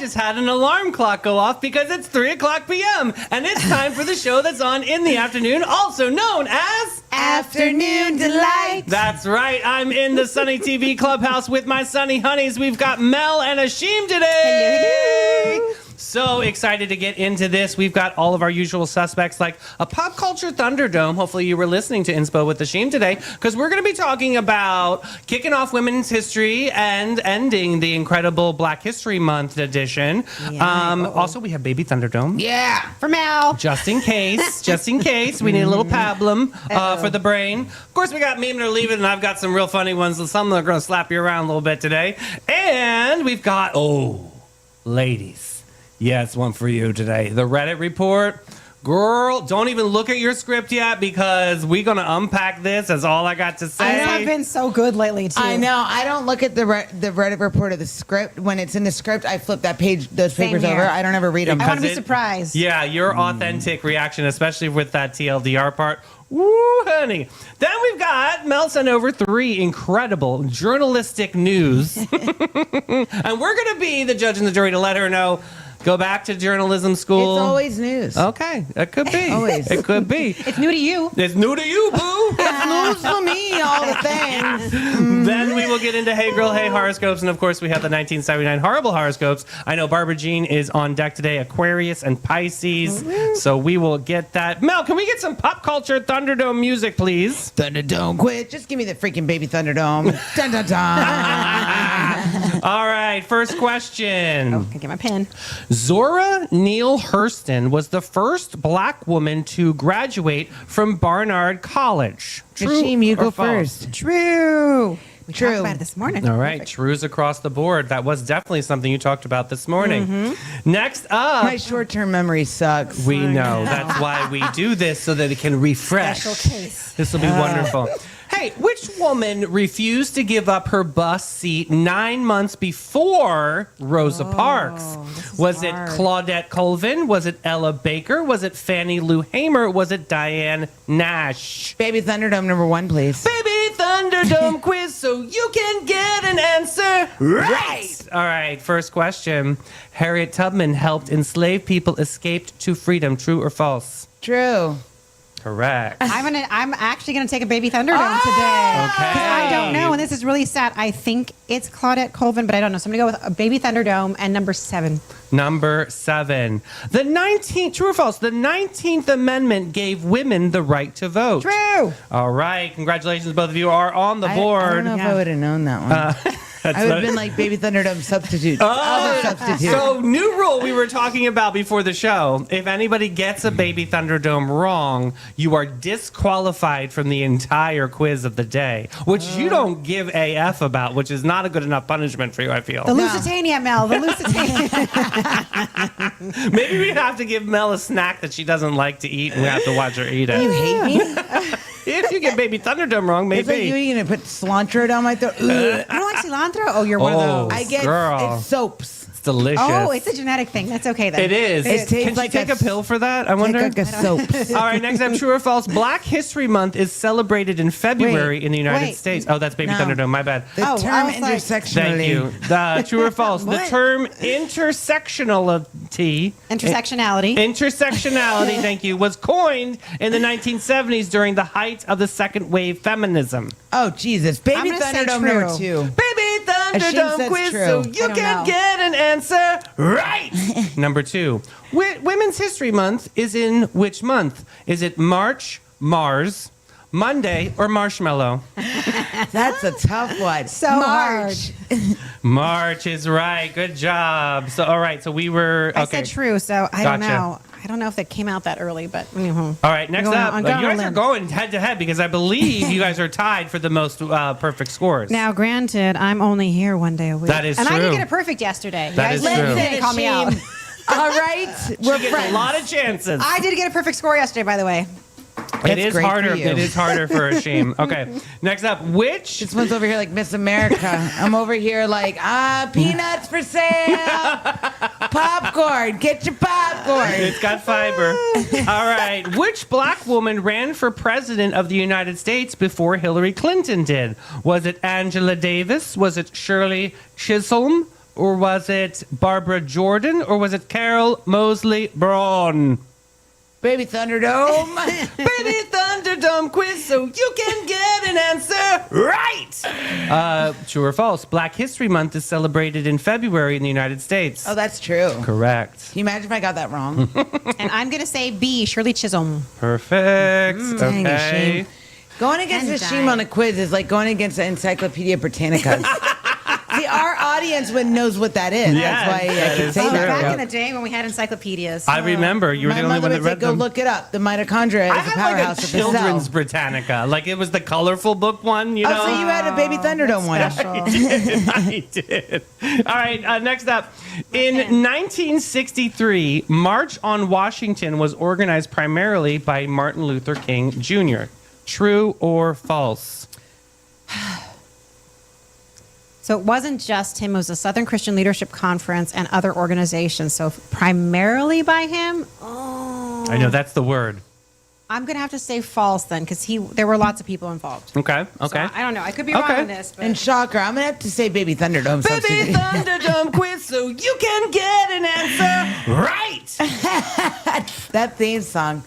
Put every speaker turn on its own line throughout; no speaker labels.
just had an alarm clock go off because it's 3 o'clock p.m. and it's time for the show that's on in the afternoon, also known as
Afternoon Delight.
That's right. I'm in the Sunny TV Clubhouse with my Sunny Honeys. We've got Mel and Ashim today.
Hello.
So excited to get into this. We've got all of our usual suspects like a pop culture Thunderdome. Hopefully you were listening to Inspo with Ashim today because we're going to be talking about kicking off Women's History and ending the incredible Black History Month edition. Also, we have Baby Thunderdome.
Yeah. For Mel.
Just in case, we need a little pablum for the brain. Of course, we got Meme It or Leave It, and I've got some real funny ones. Some that are going to slap you around a little bit today. And we've got, ladies. Yes, one for you today. The Reddit report. Girl, don't even look at your script yet because we're going to unpack this. That's all I got to say.
I know I've been so good lately, too.
I know. I don't look at the Reddit report of the script. When it's in the script, I flip those papers
here.
over. I don't ever read them.
I want to be surprised.
Yeah, your authentic reaction, especially with that TLDR part. Woo, honey. Then we've got Mel sent over 3 incredible journalistic news. And we're going to be the judge and the jury to let her know. Go back to journalism school.
It's always news.
Okay, it could be.
Always.
It could be.
It's new to you.
It's new to you, boo.
It's news for me, all the things.
Then we will get into Hey Girl, Hey horoscopes. And of course, we have the 1979 horrible horoscopes. I know Barbara Jean is on deck today, Aquarius and Pisces. So we will get that. Mel, can we get some pop culture Thunderdome music, please?
Thunderdome, quit. Just give me the freaking Baby Thunderdome. Dun, dun, dun.
All right, first question.
Oh, can get my pen.
Zora Neale Hurston was the first black woman to graduate from Barnard College. True
Ashim, you
or
go
false?
first.
True. We
True.
talked about it this morning.
All right, trues across the board. That was definitely something you talked about this morning. Next up,
My short-term memory sucks.
we know. That's why we do this, so that it can refresh.
Special case.
This will be wonderful. Hey, which woman refused to give up her bus seat 9 months before Rosa Parks? Was it Claudette Colvin? Was it Ella Baker? Was it Fannie Lou Hamer? Was it Diane Nash?
Baby Thunderdome number 1, please.
Baby Thunderdome quiz so you can get an answer right. All right, first question. Harriet Tubman helped enslaved people escape to freedom. True or false?
True.
Correct.
I'm actually gonna take a Baby Thunderdome today.
Okay.
'Cause I don't know, and this is really sad. I think it's Claudette Colvin, but I don't know. So I'm gonna go with a Baby Thunderdome and number 7.
Number 7. The 19th, true or false? The 19th Amendment gave women the right to vote.
True.
All right. Congratulations. Both of you are on the board.
I don't know if I would have known that one. I would have been like Baby Thunderdome substitute. Other substitute.
So, new rule we were talking about before the show. If anybody gets a Baby Thunderdome wrong, you are disqualified from the entire quiz of the day, which you don't give AF about, which is not a good enough punishment for you, I feel.
The Lusitania, Mel. The Lusitania.
Maybe we have to give Mel a snack that she doesn't like to eat, and we have to watch her eat it.
You hate me?
If you get Baby Thunderdome wrong, maybe.
It's like you gonna put cilantro down my throat. Ugh.
You don't like cilantro? Oh, you're one of those.
I get
girl.
it's soaps.
It's delicious.
Oh, it's a genetic thing. That's okay then.
It is.
It tastes
Can she
like
take
a
a pill for that? I wonder.
Like a soaps.
All right, next up, true or false? Black History Month is celebrated in February in the United
wait.
States. Oh, that's Baby
No.
Thunderdome. My bad.
The
Oh,
term
I was like-
intersectionally.
Thank you. True or false? The
What?
term intersectionality. Intersectionality, thank you, was coined in the 1970s during the height of the second wave feminism.
Oh Jesus, Baby
I'm gonna say
Thunderdome
true.
number 2.
Baby
Ashim
Thunderdome
says
quiz
true.
so
I
you
don't
can
know.
get an answer right. Number 2. Women's History Month is in which month? Is it March, Mars, Monday, or Marshmallow?
That's a tough one.
So
March.
March is right. Good job. So, all right. So we were.
I
Okay.
said true, so I don't
Gotcha.
know. I don't know if that came out that early, but
All right, next
I'm going
up,
on- I'm
you
going on a
guys are
limb.
going head to head because I believe you guys are tied for the most perfect scores.
now, granted, I'm only here one day a week.
That is
and I
true.
did get it perfect yesterday.
That
You
is
guys
true.
didn't call me out.
All right, we're
She gets
friends.
a lot of chances.
I did get a perfect score yesterday, by the way.
It
That's
is
great for
harder.
you.
It is harder for a shame. Okay, next up, which
This one's over here like Miss America. I'm over here like, peanuts for sale. Popcorn. Get your popcorn.
it's got fiber. All right, which black woman ran for president of the United States before Hillary Clinton did? Was it Angela Davis? Was it Shirley Chisholm? or was it Barbara Jordan, or was it Carol Mosley Braun?
Baby Thunderdome.
Baby Thunderdome quiz so you can get an answer right. True or false? Black History Month is celebrated in February in the United States.
Oh, that's true.
Correct.
Can you imagine if I got that wrong?
And I'm going to say B, Shirley Chisholm.
Perfect.
Dang,
Okay.
Hashim. Going against
And
Hashim
die.
on a quiz is like going against the Encyclopedia Britannica. See, our audience knows what that is.
Yes,
That's why I
that
can
is
say
true.
that.
Back in the day when we had encyclopedias.
I remember you were
My
the only
mother
one that
would say,
read
go
them.
look it up. The mitochondria
I
is a
had
powerhouse
like a
of the cell.
children's Britannica. Like it was the colorful book one, you know?
Oh, so you had a Baby Thunderdome one.
I did. All right, next up. In 1963, March on Washington was organized primarily by Martin Luther King Jr. True or false?
So it wasn't just him. It was a Southern Christian Leadership Conference and other organizations. So primarily by him. Oh,
I know that's the word.
I'm going to have to say false then because there were lots of people involved.
Okay,
So
okay.
I don't know. I could be wrong
Okay.
on this. But
And shocker, I'm going to have to say Baby Thunderdome.
Baby
substitute.
Thunderdome quiz so you can get an answer right.
That theme song.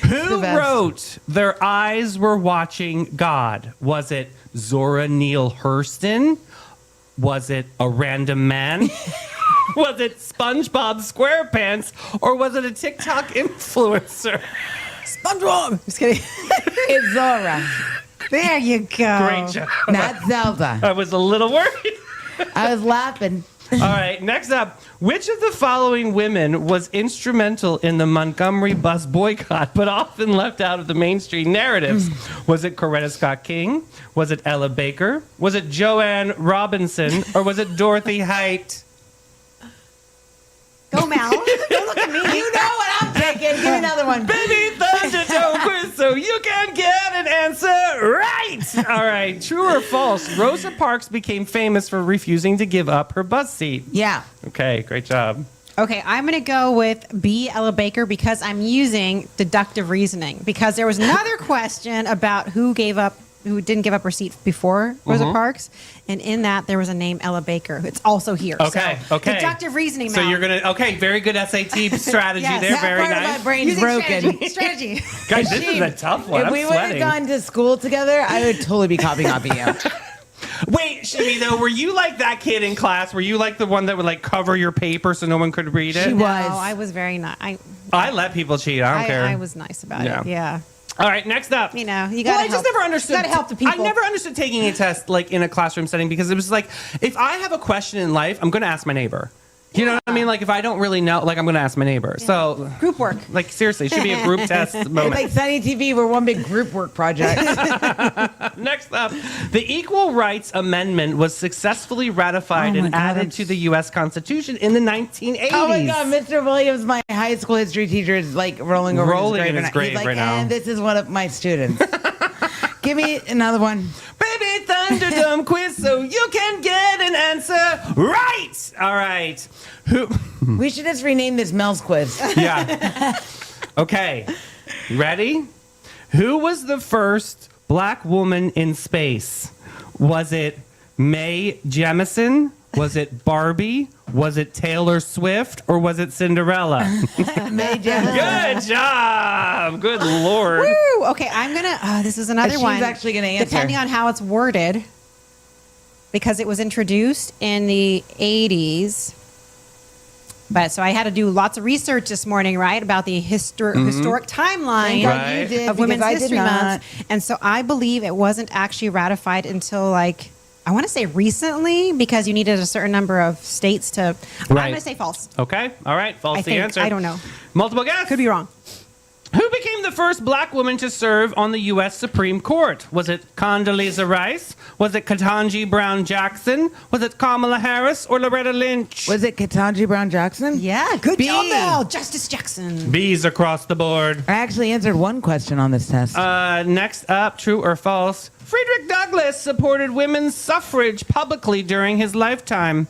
the
Who
best.
wrote Their Eyes Were Watching God? Was it Zora Neale Hurston? Was it a random man? Was it SpongeBob SquarePants? Or was it a TikTok influencer?
SpongeBob. Just kidding.
It's Zora,
There you go.
Great job.
not Zelda.
I was a little worried.
I was laughing.
All right, next up. Which of the following women was instrumental in the Montgomery bus boycott, but often left out of the mainstream narratives? Was it Coretta Scott King? Was it Ella Baker? Was it Joanne Robinson? Or was it Dorothy Height?
Go, Mal. Don't look at me.
You know what I'm taking. Give me another one.
Baby Thunderdome quiz so you can get an answer right. All right, true or false? Rosa Parks became famous for refusing to give up her bus seat.
Yeah.
Okay, great job.
Okay, I'm going to go with B, Ella Baker, because I'm using deductive reasoning. Because there was another question about who didn't give up her seat before Rosa Parks, and in that there was a name Ella Baker. It's also here.
Okay,
So,
okay.
Deductive reasoning.
So
Mal.
you're gonna very good SAT strategy
Yes,
there,
that
very
part of
nice.
my brain's
Using
broken.
strategy.
Guys, this is a tough one.
If
I'm
we would have
sweating.
gone to school together, I would totally be copying off of you.
Wait, Shimmy, though, were you like that kid in class? Were you like the one that would like cover your paper so no one could read it?
She
No,
was.
I was very nice.
I let people cheat. I don't care.
I was nice about
Yeah.
it. Yeah.
All right, next up.
You know, you
Well,
gotta
I just
help.
never understood.
You gotta help the people.
I never understood taking a test like in a classroom setting because it was like, if I have a question in life, I'm going to ask my neighbor. You know what I mean? Like if I don't really know, like I'm going to ask my neighbor. So
Group work.
like seriously, it should be a group test
It's
moment.
like Sunny TV. We're one big group work project.
Next up, the Equal Rights Amendment was successfully ratified
Oh my
and
God,
added
I'm
to the U.S. Constitution in the 1980s.
Oh my God, Mr. Williams, my high school history teacher, is like rolling over
Rolling
his
in
grave.
his grave
He's like,
right now.
and this is one of my students. Give me another one.
Baby Thunderdome quiz so you can get an answer right. All right. Who?
We should just rename this Mel's quiz.
Yeah. Okay. Ready? Who was the first black woman in space? Was it Mae Jemison? Was it Barbie? Was it Taylor Swift? Or was it Cinderella?
Major.
Good job. Good Lord.
Woo! Okay, I'm gonna. This is another
She's
one.
actually gonna answer.
Depending on how it's worded, because it was introduced in the 80s. But so I had to do lots of research this morning, right, about the historic timeline
Right.
You did,
of Women's
because I did
History
not.
Month. And so I believe it wasn't actually ratified until like I want to say recently because you needed a certain number of states to. I'm
Right.
going to say false.
Okay. All right. False
I
the
think.
answer.
I don't know.
Multiple guess.
Could be wrong.
Who became the first black woman to serve on the U.S. Supreme Court? Was it Condoleezza Rice? Was it Ketanji Brown Jackson? Was it Kamala Harris or Loretta Lynch?
Was it Ketanji Brown Jackson?
Yeah, good
B.
job, Mel. Justice Jackson.
B's across the board.
I actually answered one question on this test.
Next up, true or false? Frederick Douglass supported women's suffrage publicly during his lifetime.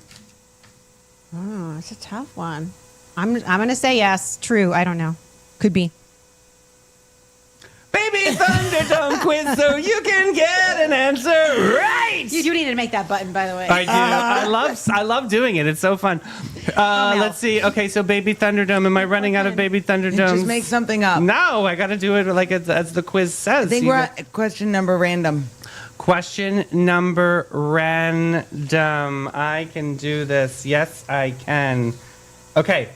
Oh, that's a tough one. I'm going to say yes. True. I don't know. Could be.
Baby Baby Thunderdome quiz so you can get an answer right.
You do need to make that button, by the way.
I do. I love doing it. It's so fun. Let's see. Okay, so Baby Thunderdome. Am I running out of Baby Thunderdomes?
Just make something up.
No, I got to do it like as the quiz says.
I think we're at question number random.
Question number random. I can do this. Yes, I can. Okay.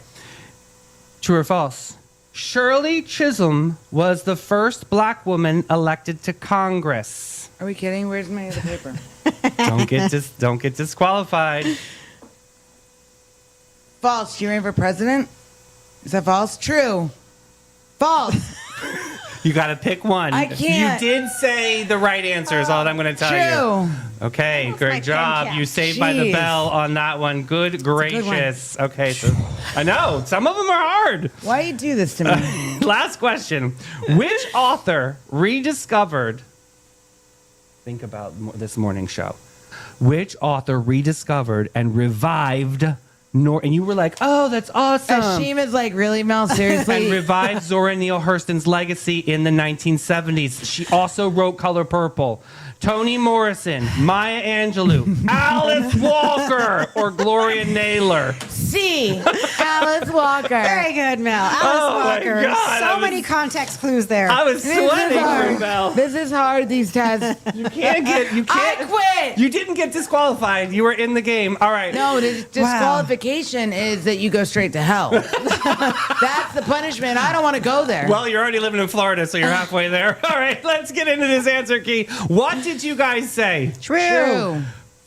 True or false? Shirley Chisholm was the first black woman elected to Congress.
Are we kidding? Where's my other paper?
Don't get disqualified.
False. You ran for president? Is that false? True. False.
You got to pick one.
I can't.
You did say the right answer is all I'm going to tell you.
True.
Okay,
my
great job.
pen cap.
You saved by the
Jeez.
bell on that one. Good gracious.
one.
Okay, so I know some of them are hard.
Why you do this to me?
Last question. Which author rediscovered, think about this morning show. Which author rediscovered and revived, and you were like, oh, that's awesome.
Ashim is like, really, Mel? Seriously?
And revived Zora Neale Hurston's legacy in the 1970s. She also wrote Color Purple. Toni Morrison, Maya Angelou, Alice Walker, or Gloria Naylor.
C. Alice Walker.
Very good, Mel. Alice
Oh, my
Walker.
God,
So
I was-
many context clues there.
I was
This is
sweating for
hard.
Belle.
This is hard, these tests.
You can't.
I quit.
You didn't get disqualified. You were in the game. All right.
No, the disqualification is that you go straight to hell. That's the punishment. I don't want to go there.
Well, you're already living in Florida, so you're halfway there. All right, let's get into this answer key. What did you guys say?
True.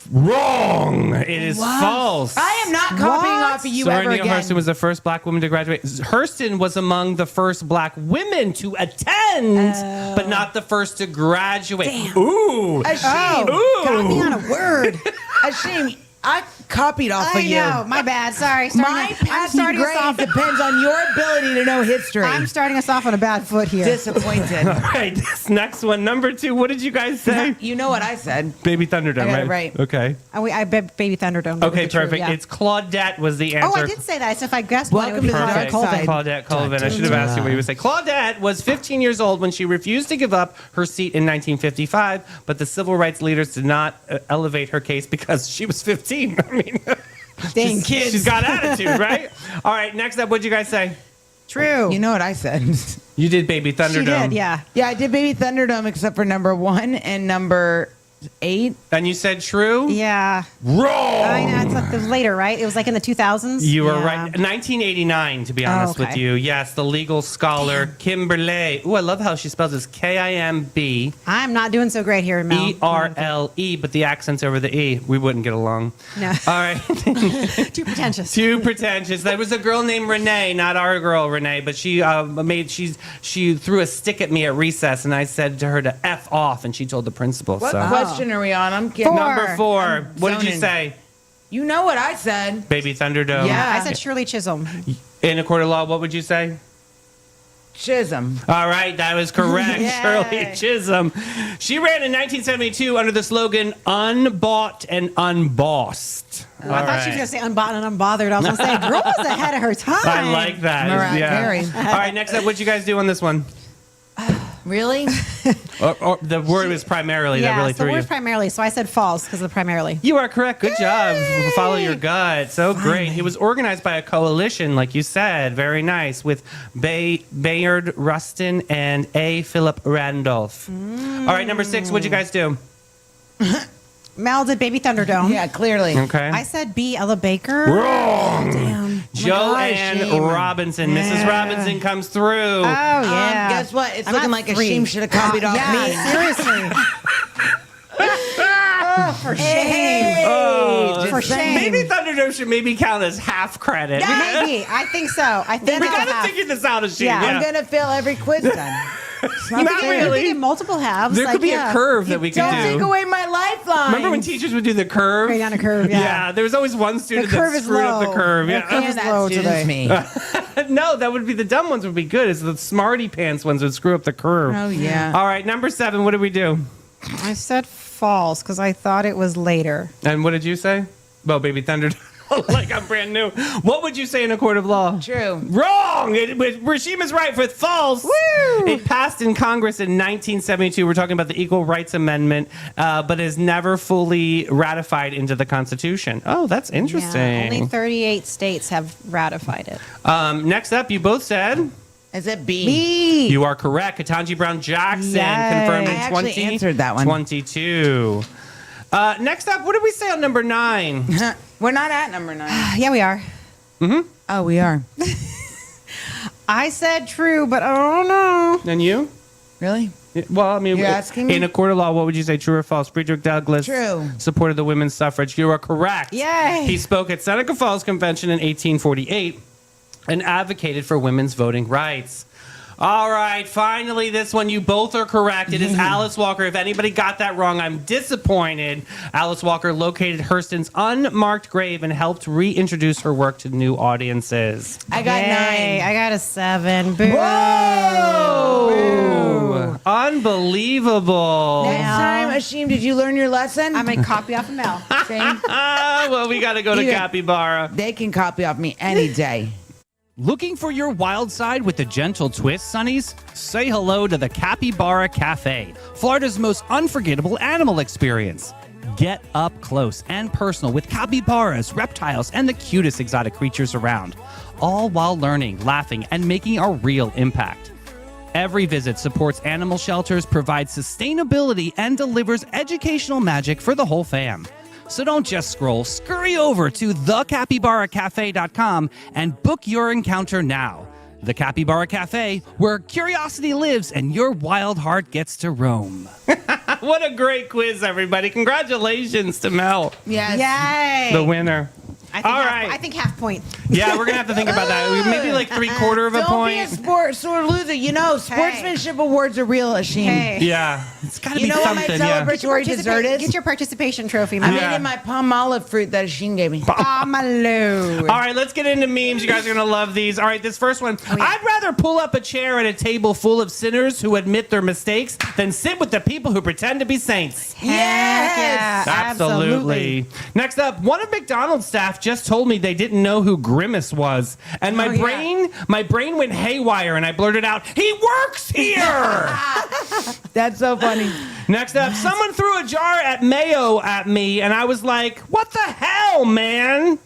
Wrong. It is false.
I am not copying
What?
off of you
Zora
ever
Neale
again.
Hurston was the first black woman to graduate. Hurston was among the first black women to attend, but not the first to graduate.
Damn.
Ooh.
Ashim,
Ooh.
Got me on a word.
Ashim, I copied off
I
of you.
know. My bad. Sorry.
My
I'm
passing
starting us
grade
off.
depends on your ability to know history.
I'm starting us off on a bad foot here.
disappointed.
All right, this next one, number 2. What did you guys say?
You know what I said.
Baby Thunderdome,
I got
right?
it right.
Okay.
I bet Baby Thunderdome.
Okay,
was the
perfect.
truth, yeah.
It's Claudette was the answer.
Oh, I did say that. So if I guessed one, it would
Welcome
be
to the dark
Claudette
side.
Colvin.
Claudette Colvin. I should have asked you what you would say. Claudette was 15 years old when she refused to give up her seat in 1955, but the civil rights leaders did not elevate her case because she was 15. I mean,
Dang kids.
she's got attitude, right? All right, next up, what'd you guys say?
True.
You know what I said.
You did Baby Thunderdome.
She did, yeah.
Yeah, I did Baby Thunderdome except for number 1 and number 8.
And you said true?
Yeah.
Wrong!
I know. It's like, it was later, right? It was like in the 2000s?
You were
Yeah.
right. 1989, to be honest with
okay.
you. Yes, the legal scholar Kimberly. Ooh, I love how she spells this. Kimberle,
I'm not doing so great here, Mel.
but the accent's over the E. We wouldn't get along.
No.
All right.
Too pretentious.
Too pretentious. There was a girl named Renee, not our girl Renee, but she she threw a stick at me at recess, and I said to her to F off, and she told the principal.
What
so.
question are we on? I'm kidding.
Four.
Number 4.
I'm
What did you
zoning.
say?
You know what I said.
Baby Thunderdome.
Yeah.
I said Shirley Chisholm.
In a court of law, what would you say?
Chisholm.
All right, that was correct.
Yay.
Shirley Chisholm. She ran in 1972 under the slogan "Unbought and Unbossed."
Oh, I thought she was going to say unbought and unbothered. I was going to say, girl was ahead of her time.
I like that.
Mariah
Yeah.
Carey.
All right, next up, what'd you guys do on this one?
Really?
Or the word was primarily that
Yeah,
really
so the
threw you.
word's primarily. So I said false because of primarily.
You are correct. Good job. Follow your gut. So great. It was organized by a coalition, like you said. Very nice. With Bayard Rustin and A. Philip Randolph. All right, number 6. What'd you guys do?
Mel did Baby Thunderdome.
Yeah, clearly.
Okay.
I said B. Ella Baker.
Wrong.
Damn.
Joanne
shame.
Robinson. Mrs.
Yeah.
Robinson comes through.
Oh, yeah.
Guess what? It's
I'm
looking
at
like
3.
Ashim should have copied off
yeah,
me.
seriously. Oh, for shame.
Hey,
Oh,
just
for
saying.
shame.
Maybe Thunderdome should maybe count as half credit.
Maybe. I think so. I think
We
it's a
gotta
half.
figure this out, Ashim.
Yeah.
I'm going to fail every quiz then.
You
Not
could
really.
get multiple halves.
There
like,
could be
yeah.
a curve that we could
Don't take
do.
away my lifeline.
Remember when teachers would do the curve?
Straight down a curve, yeah.
there was always one student
The curve
that
is
screwed up the
low.
curve.
The
Yeah.
curve
Yeah,
is
that
low
student's
today.
me.
No, that would be the dumb ones would be good. It's the smarty pants ones would screw up the curve.
Oh, yeah.
All right, number 7. What did we do?
I said false because I thought it was later.
And what did you say? Well, Baby Thunder. like I'm brand new. What would you say in a court of law?
True.
Wrong. Rashim is right with false.
Woo!
It passed in Congress in 1972. We're talking about the Equal Rights Amendment, but is never fully ratified into the Constitution. Oh, that's interesting.
Yeah, only 38 states have ratified it.
Next up, you both said
Is it B?
B.
you are correct. Ketanji Brown Jackson
Yay.
confirmed in
I actually answered that one.
2022. Next up, what did we say on number 9?
We're not at number 9.
Yeah, we are.
Oh, we are.
I said true, but I don't know.
And you?
Really?
Well, I mean,
You're asking me?
in a court of law, what would you say, true or false? Frederick Douglass
True.
supported the women's suffrage. You are correct.
Yay.
He spoke at Seneca Falls Convention in 1848 and advocated for women's voting rights. All right, finally, this one, you both are correct. It is Alice Walker. If anybody got that wrong, I'm disappointed. Alice Walker located Hurston's unmarked grave and helped reintroduce her work to new audiences.
I got
Yay,
9.
I got a 7. Boo.
Whoa!
Unbelievable.
Next time, Ashim, did you learn your lesson?
I might copy off of Mel.
Same.
Well, we got to go to
Yeah.
Capybara.
They can copy off me any day.
Looking for your wild side with a gentle twist, Sonnies? Say hello to the Capybara Cafe, Florida's most unforgettable animal experience. Get up close and personal with capybaras, reptiles, and the cutest exotic creatures around, all while learning, laughing, and making a real impact. Every visit supports animal shelters, provides sustainability, and delivers educational magic for the whole fam. So don't just scroll, scurry over to thecapybaracafe.com and book your encounter now. The Capybara Cafe, where curiosity lives and your wild heart gets to roam.
What a great quiz, everybody. Congratulations to Mel,
Yes.
Yay.
the winner.
I think
All
half,
right.
I think half point.
Yeah, we're going to have to think about that. Maybe like 3/4 of a
Don't be a
point.
sore loser. You know, sportsmanship awards are real, Ashim.
Hey.
Yeah, it's got to
You
be
know what my
something. Yeah.
celebratory dessert is?
Get your participation trophy,
I
man.
made
Yeah.
it my palm olive fruit that Ashim gave me.
Ah, my lord.
All right, let's get into memes. You guys are going to love these. All right, this first one. I'd rather pull up a chair at a table full of sinners who admit their mistakes than sit with the people who pretend to be saints.
Heck yeah,
Absolutely. Next up, one of McDonald's staff just told me they didn't know who Grimace was, and my brain went haywire, and I blurted out, "He works here."
That's so funny.
Next up, someone threw a jar at mayo at me, and I was like, "What the hell, man?"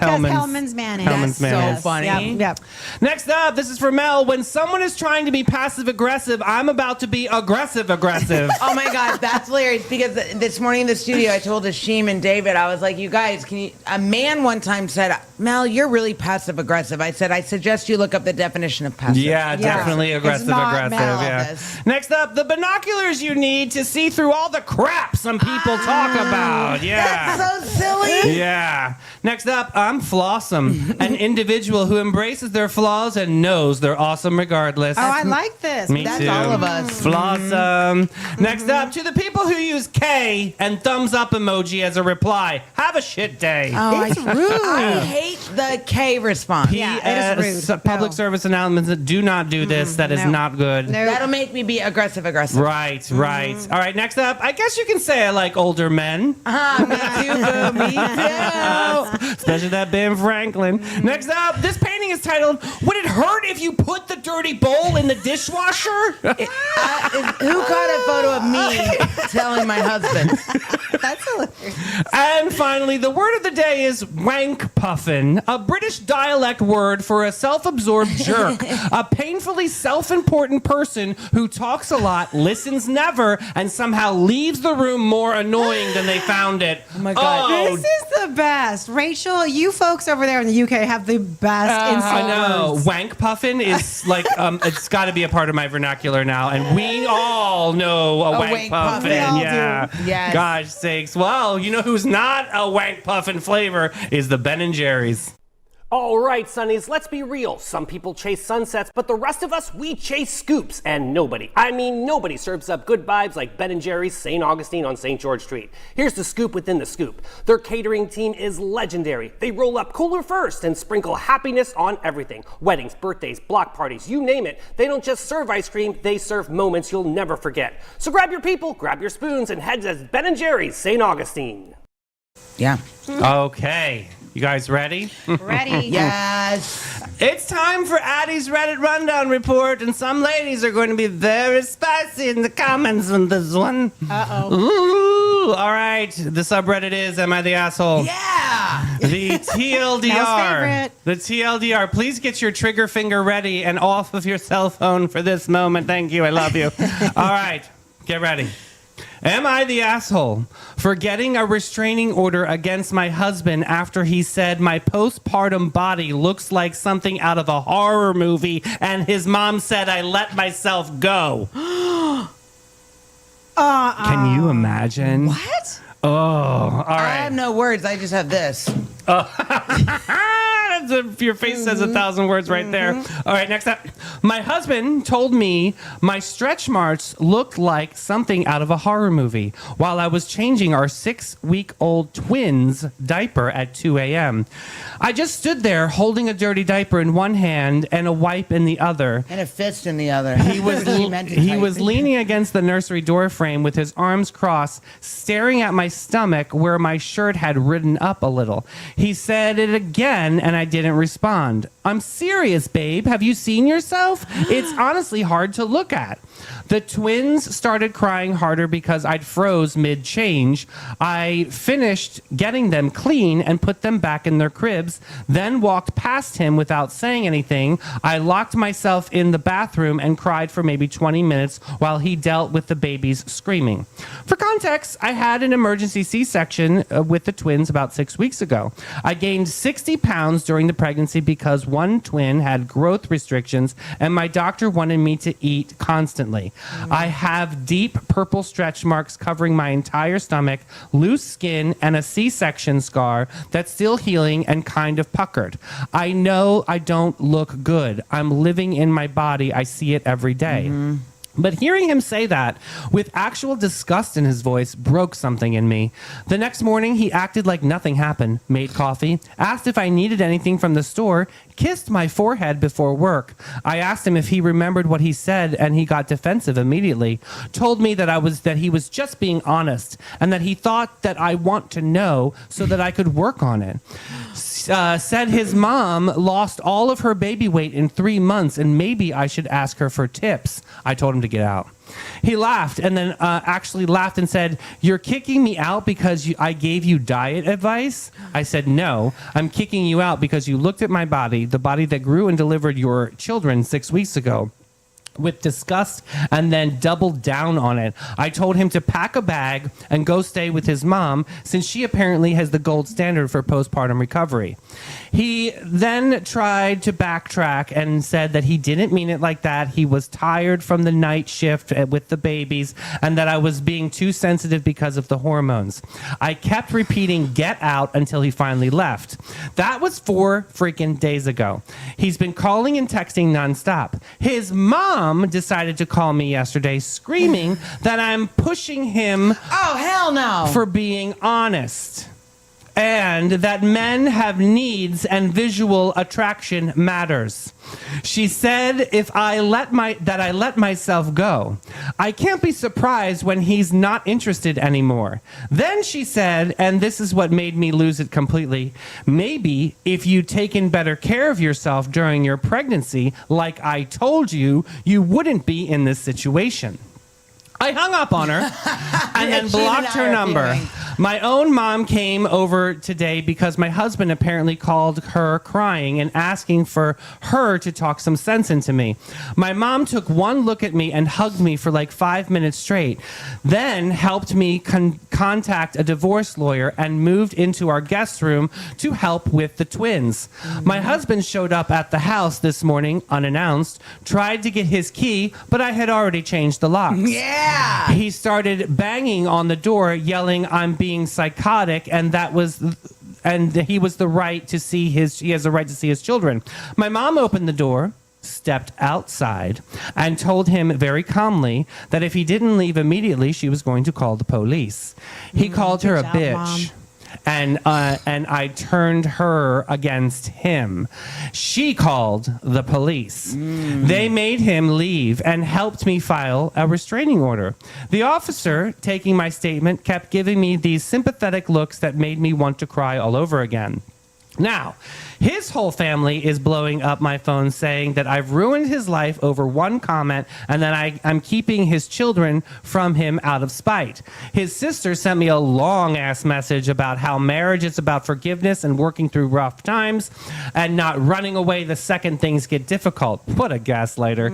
Hellman's mayonnaise.
Hellman's
That's so
mayonnaise.
funny.
Yep.
Next up, this is for Mel. When someone is trying to be passive aggressive, I'm about to be aggressive.
Oh my God, that's hilarious. Because this morning in the studio, I told Ashim and David, I was like, you guys, a man one time said, Mel, you're really passive aggressive. I said, I suggest you look up the definition of passive.
Yeah, definitely
It's
aggressive.
not Mel.
Yeah.
This.
Next up, the binoculars you need to see through all the crap some people talk about. Yeah.
That's so silly.
Yeah. Next up, I'm Flawsome, an individual who embraces their flaws and knows they're awesome regardless.
Oh, I like this.
Me
That's
too.
all of us.
Flawsome. Next up, to the people who use K and thumbs up emoji as a reply, have a shit day.
Oh,
It's rude. I hate the K response.
Yeah, it is rude.
Public
No.
service announcements that do not do this. That is
no.
not good.
No.
That'll make me be aggressive.
Right, right. All right, next up, I guess you can say I like older men,
Me too, boo. Me too.
especially that Ben Franklin. Next up, this painting is titled, Would It Hurt If You Put the Dirty Bowl in the Dishwasher?
Who caught a photo of me telling my husband?
That's hilarious.
And finally, the word of the day is wank puffin, a British dialect word for a self-absorbed jerk, a painfully self-important person who talks a lot, listens never, and somehow leaves the room more annoying than they found it. Oh
my God.
This is the best. Rachel, you folks over there in the UK have the best insult
I know.
words.
Wank puffin is like, it's got to be a part of my vernacular now. And we all know a wank
wank
puffin.
puffin. We all
Yeah.
do. Yes.
Gosh sakes. Well, you know who's not a wank puffin flavor is the Ben & Jerry's.
All right, Sonnies, let's be real. Some people chase sunsets, but the rest of us, we chase scoops. And nobody, I mean nobody, serves up good vibes like Ben & Jerry's St. Augustine on St. George Street. Here's the scoop within the scoop. Their catering team is legendary. They roll up cooler first and sprinkle happiness on everything. Weddings, birthdays, block parties, you name it. They don't just serve ice cream, they serve moments you'll never forget. So grab your people, grab your spoons, and head to Ben & Jerry's St. Augustine.
Yeah.
Okay. You guys ready?
Ready?
Yes.
It's time for Addie's Reddit Rundown Report, and some ladies are going to be very spicy in the comments on this one.
Uh-oh.
Ooh, all right. The subreddit is Am I the Asshole?
Yeah.
The TLDR.
favorite.
The TLDR. Please get your trigger finger ready and off of your cell phone for this moment. Thank you. I love you. All right. Get ready. Am I the asshole for getting a restraining order against my husband after he said my postpartum body looks like something out of a horror movie and his mom said I let myself go? Can you imagine?
What?
Oh, all
I
right.
have no words. I just have this.
Your face says 1,000 words right there. All right, next up. My husband told me my stretch marks looked like something out of a horror movie while I was changing our 6-week-old twins' diaper at 2 a.m. I just stood there holding a dirty diaper in one hand and a wipe in the other.
And a fist in the other.
He was
She meant to
he
type.
was leaning against the nursery door frame with his arms crossed, staring at my stomach where my shirt had ridden up a little. He said it again, and I didn't respond. I'm serious, babe. Have you seen yourself? It's honestly hard to look at. The twins started crying harder because I'd froze mid-change. I finished getting them clean and put them back in their cribs, then walked past him without saying anything. I locked myself in the bathroom and cried for maybe 20 minutes while he dealt with the babies screaming. For context, I had an emergency C-section with the twins about 6 weeks ago. I gained 60 pounds during the pregnancy because one twin had growth restrictions and my doctor wanted me to eat constantly. I have deep purple stretch marks covering my entire stomach, loose skin, and a C-section scar that's still healing and kind of puckered. I know I don't look good. I'm living in my body. I see it every day. But hearing him say that with actual disgust in his voice broke something in me. The next morning, he acted like nothing happened, made coffee, asked if I needed anything from the store, kissed my forehead before work. I asked him if he remembered what he said, and he got defensive immediately. Told me that he was just being honest, and that he thought that I want to know so that I could work on it. Said his mom lost all of her baby weight in 3 months, and maybe I should ask her for tips. I told him to get out. He laughed and then actually laughed and said, "You're kicking me out because I gave you diet advice?" I said, "No, I'm kicking you out because you looked at my body, the body that grew and delivered your children 6 weeks ago, with disgust and then doubled down on it. I told him to pack a bag and go stay with his mom since she apparently has the gold standard for postpartum recovery." He then tried to backtrack and said that he didn't mean it like that. He was tired from the night shift with the babies and that I was being too sensitive because of the hormones. I kept repeating "get out" until he finally left. That was 4 freaking days ago. He's been calling and texting nonstop. His mom decided to call me yesterday screaming that I'm pushing him
Oh, hell no.
for being honest, and that men have needs and visual attraction matters. She said if I let myself go. I can't be surprised when he's not interested anymore. Then she said, and this is what made me lose it completely, maybe if you'd taken better care of yourself during your pregnancy, like I told you, you wouldn't be in this situation. I hung up on her and then
She
blocked
and I
her
are
number.
feeling.
My own mom came over today because my husband apparently called her crying and asking for her to talk some sense into me. My mom took one look at me and hugged me for like 5 minutes straight, then helped me contact a divorce lawyer and moved into our guest room to help with the twins. My husband showed up at the house this morning unannounced, tried to get his key, but I had already changed the locks.
Yeah.
He started banging on the door, yelling, "I'm being psychotic," and he has the right to see his children. My mom opened the door, stepped outside, and told him very calmly that if he didn't leave immediately, she was going to call the police. He called her a
Good job,
bitch.
Mom.
and I turned her against him. She called the police. They made him leave and helped me file a restraining order. The officer, taking my statement, kept giving me these sympathetic looks that made me want to cry all over again. Now, his whole family is blowing up my phone saying that I've ruined his life over one comment and that I'm keeping his children from him out of spite. His sister sent me a long-ass message about how marriage is about forgiveness and working through rough times and not running away the second things get difficult. What a gaslighter.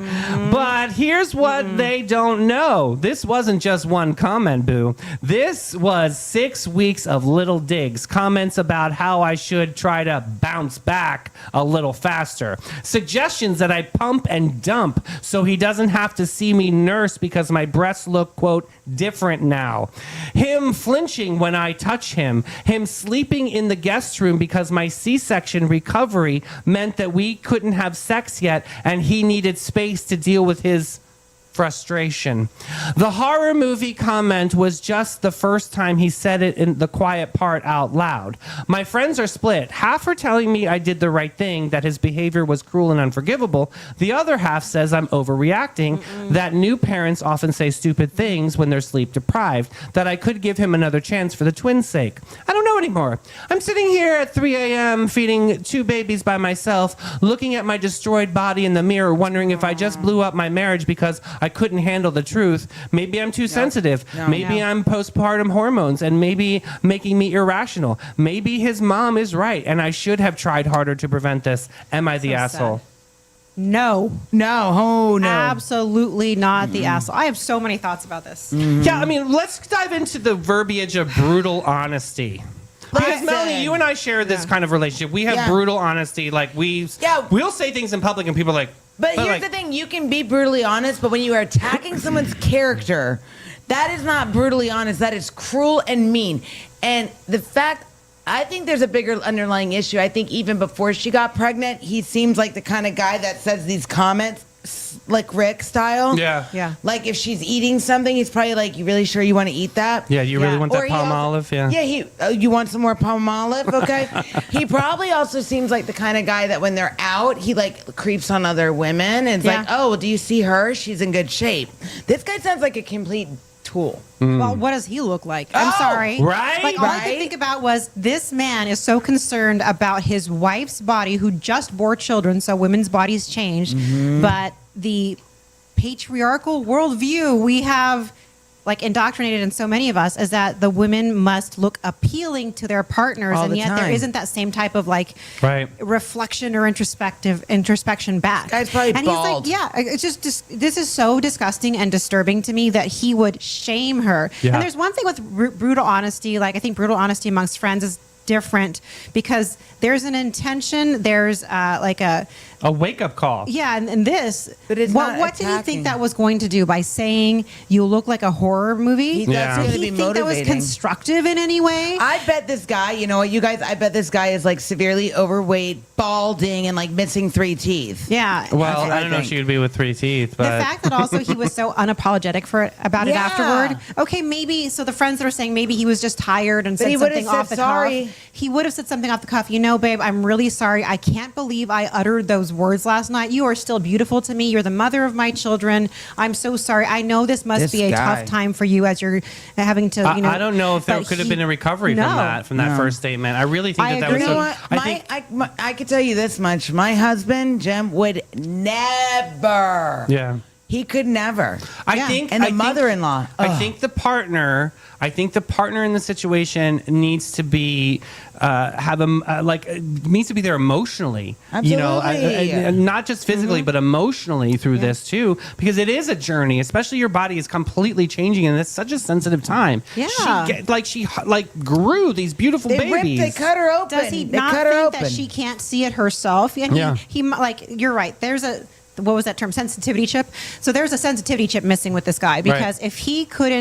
But here's what they don't know. This wasn't just one comment, boo. This was 6 weeks of little digs, comments about how I should try to bounce back a little faster. Suggestions that I pump and dump so he doesn't have to see me nurse because my breasts look, quote, different now. Him flinching when I touch him. Him sleeping in the guest room because my C-section recovery meant that we couldn't have sex yet and he needed space to deal with his frustration. The horror movie comment was just the first time he said it in the quiet part out loud. My friends are split. Half are telling me I did the right thing, that his behavior was cruel and unforgivable. The other half says I'm overreacting, that new parents often say stupid things when they're sleep deprived, that I could give him another chance for the twins' sake. I don't know anymore. I'm sitting here at 3 a.m. feeding 2 babies by myself, looking at my destroyed body in the mirror, wondering if I just blew up my marriage because I couldn't handle the truth. Maybe I'm too sensitive. Maybe I'm postpartum hormones and maybe making me irrational. Maybe his mom is right and I should have tried harder to prevent this. Am I the asshole?
No.
No. Oh, no.
Absolutely not the asshole. I have so many thoughts about this.
Yeah, I mean, let's dive into the verbiage of brutal honesty. Because
Listen.
Melanie, you and I share this kind of relationship. We have brutal honesty. Like we'll say things in public and people are like,
But here's the thing, you can be brutally honest, but when you are attacking someone's character, that is not brutally honest. That is cruel and mean. And the fact, I think there's a bigger underlying issue. I think even before she got pregnant, he seems like the kind of guy that says these comments like Rick style.
Yeah.
Like if she's eating something, he's probably like, "You really sure you want to eat that?"
yeah, you really want
Or
that
he
palm
also-
olive? Yeah.
Yeah, you want some more palm olive? Okay. He probably also seems like the kind of guy that when they're out, he like creeps on other women and it's
Yeah.
like, "Oh, do you see her? She's in good shape." This guy sounds like a complete tool.
Well, what does he look like? I'm sorry.
right?
Like, all I
Right?
could think about was this man is so concerned about his wife's body who just bore children, so women's bodies change. But the patriarchal worldview we have like indoctrinated in so many of us is that the women must look appealing to their partners,
All
and
the
yet there
time.
isn't that same type of like
Right.
reflection or introspection back.
Guy's probably
and
bald.
he's like, yeah, it's just this is so disgusting and disturbing to me that he would shame her.
Yeah.
And there's one thing with brutal honesty, like I think brutal honesty amongst friends is different because there's an intention, there's like a
wake-up call.
yeah, and this.
But it's not
what did he
attacking.
think that was going to do by saying you look like a horror movie?
He thought
Yeah.
it's
Did
going to
he
be
think that was
motivating.
constructive in any way?
I bet this guy, you know what, you guys, I bet this guy is like severely overweight, balding, and like missing 3 teeth.
yeah.
That's
Well,
what
I
I
don't know if
think.
she would be with 3 teeth,
The
but
fact that also he was so unapologetic about it
Yeah.
afterward. Okay, maybe so the friends that are saying maybe he was just tired and
But
said
he would've
something
said
off the
sorry.
cuff. He would have said something off the cuff. You know, babe, I'm really sorry. I can't believe I uttered those words last night. You are still beautiful to me. You're the mother of my children. I'm so sorry. I know this must
This
be a
guy.
tough time for you as you're having to, you know.
I don't know if there
but
could have
he-
been a recovery
No.
from that first statement. I really think
I
that
agree.
was
You
so.
know what? I could tell you this much. My husband, Jim, would never.
Yeah.
He could never.
I think
And the
I think-
mother-in-law.
I
Ugh.
think the partner in the situation needs to be needs to be there emotionally. You know,
Absolutely.
not just physically, but emotionally through this too, because it is a journey. Especially your body is completely changing, and it's such a sensitive time.
Yeah.
she grew these beautiful
They
babies.
ripped, they cut her open.
Does he
they
not
cut her
think
open.
that she can't see it herself? And
Yeah.
he like you're right. what was that term? Sensitivity chip. So there's a sensitivity chip missing with this guy because if he could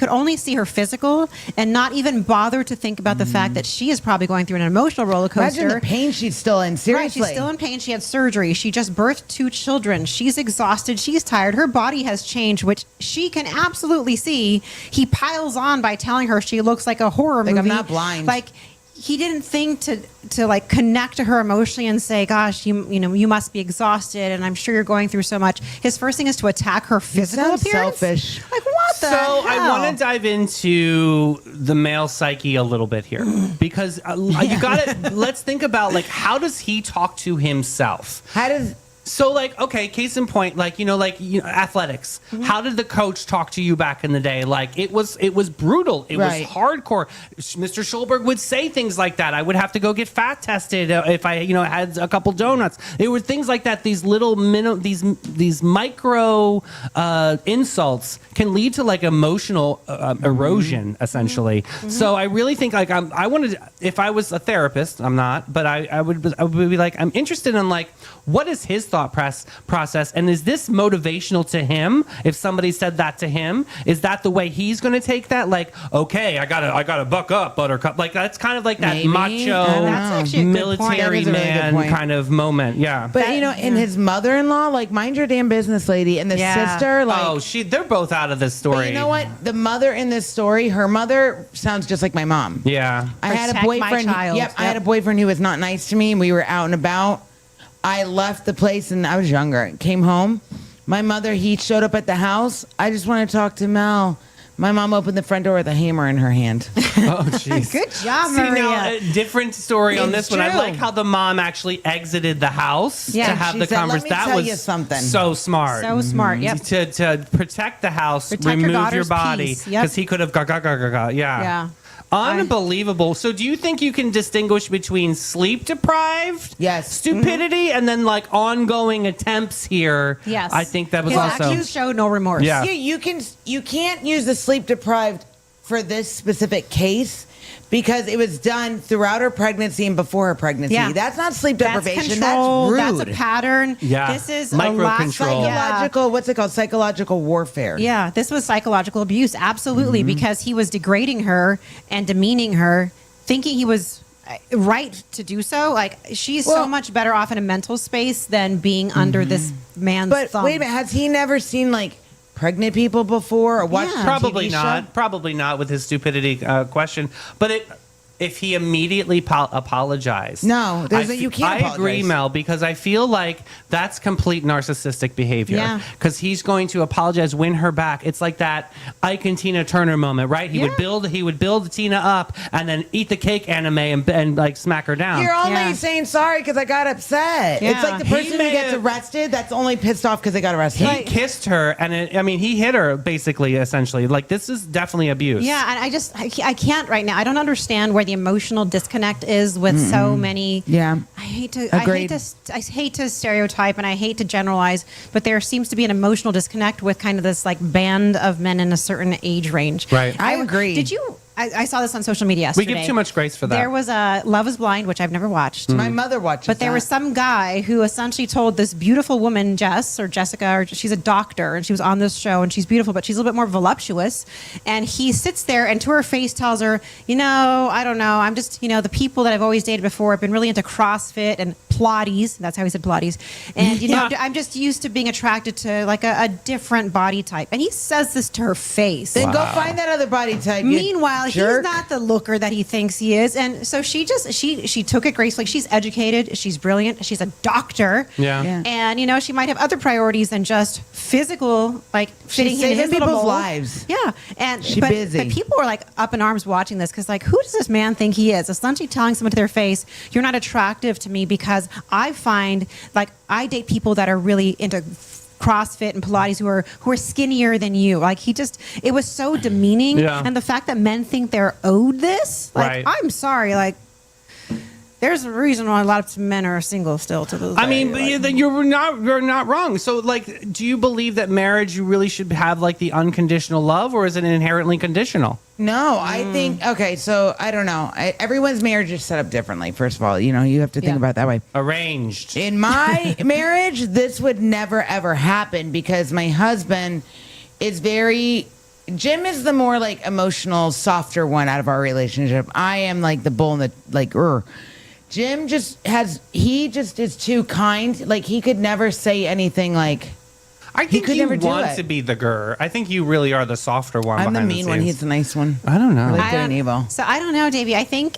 only see her physical and not even bother to think about the fact that she is probably going through an emotional roller coaster.
Imagine the pain she's still in. Seriously.
Right, she's still in pain. She had surgery. She just birthed 2 children. She's exhausted. She's tired. Her body has changed, which she can absolutely see. He piles on by telling her she looks like a horror movie.
I'm not blind.
Like, he didn't think to like connect to her emotionally and say, gosh, you must be exhausted and I'm sure you're going through so much. His first thing is to attack her physical
sounds
appearance.
selfish.
Like, what the hell?
I want to dive into the male psyche a little bit here because you got to let's think about like how does he talk to himself?
How does
So, like, okay, case in point, athletics.
Mm-hmm.
How did the coach talk to you back in the day? Like, it was brutal. It was hardcore. Mr. Schulberg would say things like that. I would have to go get fat tested if I, had a couple donuts. It were things like that. These little these micro insults can lead to like emotional erosion, essentially.
Mm-hmm.
So I really think like I wanted, if I was a therapist, I'm not, but I would be like, I'm interested in like, what is his thought process, and is this motivational to him? If somebody said that to him, is that the way he's going to take that? Like, okay, I gotta buck up, Buttercup. Like that's kind of like that
Maybe.
macho
That's actually a good point.
military
That is a really good
man
point.
kind of moment. Yeah,
But and his mother-in-law, like, mind your damn business, lady, and the sister, like,
they're both out of this story.
But you know what? The mother in this story, her mother sounds just like my mom.
Yeah,
I had a
Protect my
boyfriend.
child.
Yep, I had a boyfriend who was not nice to me, and we were out and about. I left the place, and I was younger. Came home. My mother, he showed up at the house. I just want to talk to Mel. My mom opened the front door with a hammer in her hand.
Oh, jeez.
Good job,
See,
Maria.
now, a different story on
It's
this one. I
true.
like how the mom actually exited the house
Yeah,
to have
she
the
said, "Let
conversation.
me
That
tell
was
you something."
so smart.
So smart. Yep.
To protect the house,
Protect your
remove your
daughter's
body,
peace. Yep.
because he could have yeah.
Yeah.
Unbelievable. So do you think you can distinguish between sleep deprived,
Yes.
stupidity, and then like ongoing attempts here?
Yes.
I think that was
His
also
actions show no remorse.
Yeah.
You can't use the sleep deprived for this specific case because it was done throughout her pregnancy and before her pregnancy.
Yeah.
That's not sleep
That's
deprivation.
control.
That's rude.
That's a pattern.
Yeah.
This is
Micro
a lot
control.
Psychological. What's it called? Psychological warfare.
Yeah, this was psychological abuse, absolutely, because he was degrading her and demeaning her, thinking he was right to do so. Like, she's so
Well-
much better off in a mental space than being under this man's
But
thumb.
wait a minute. Has he never seen like pregnant people before or watched
Yeah.
a
Probably
TV
not.
show?
Probably not with his stupidity question. But if he immediately apologized,
No, you can't
I agree,
apologize.
Mel, because I feel like that's complete narcissistic behavior.
Yeah.
Because he's going to apologize, win her back. It's like that Ike and Tina Turner moment, right? He would build Tina up and then eat the cake anime and like smack her down.
You're only
Yeah.
saying sorry because I got upset.
Yeah.
It's like the
He
person who
may
gets
have-
arrested that's only pissed off because they got arrested.
He kissed her, and he hit her basically, essentially. Like, this is definitely abuse.
Yeah, and I can't right now. I don't understand where the emotional disconnect is with so many.
Yeah.
I hate to
Agreed.
I hate to stereotype and I hate to generalize, but there seems to be an emotional disconnect with kind of this like band of men in a certain age range.
Right.
I agree.
Did you? I saw this on social media
We
yesterday.
give too much grace for that.
There was a Love Is Blind, which I've never watched.
My mother watches
But there
that.
was some guy who essentially told this beautiful woman, Jess or Jessica, or she's a doctor and she was on this show and she's beautiful, but she's a little bit more voluptuous. And he sits there and to her face tells her, I don't know. I'm just, the people that I've always dated before have been really into CrossFit and Pilates. That's how he said Pilates. And, I'm just used to being attracted to like a different body type. And he says this to her face.
Then go find that other body type. you
Meanwhile,
jerk.
he's not the looker that he thinks he is, and so she took it gracefully. She's educated, she's brilliant, she's a doctor,
Yeah.
and she might have other priorities than just physical, like fitting
She's
in his
saving
little
people's
mold.
lives.
Yeah, and
She
but
busy.
people were like up in arms watching this because like, who does this man think he is? Essentially telling someone to their face, "You're not attractive to me," because I find like I date people that are really into CrossFit and Pilates who are skinnier than you. Like it was so demeaning.
Yeah.
And the fact that men think they're owed this, like,
Right.
I'm sorry, like, There's a reason why a lot of men are single still to this day.
I mean, but then you're not wrong. So, like, do you believe that marriage you really should have like the unconditional love, or is it inherently conditional?
No, I think okay. So I don't know. Everyone's marriage is set up differently. First of all, you have to think
Yeah.
about it that way.
Arranged.
In my marriage, this would never ever happen because my husband is Jim is the more like emotional, softer one out of our relationship. I am like the bull in the like. Jim just is too kind. Like he could never say anything like.
I think
could
you
never do
want
it.
to be the girl. I think you really are the softer one.
I'm the
behind
mean one.
scenes.
He's the nice one.
I don't know.
Really
I
good and
don't-
evil.
So I don't know, Davey. I think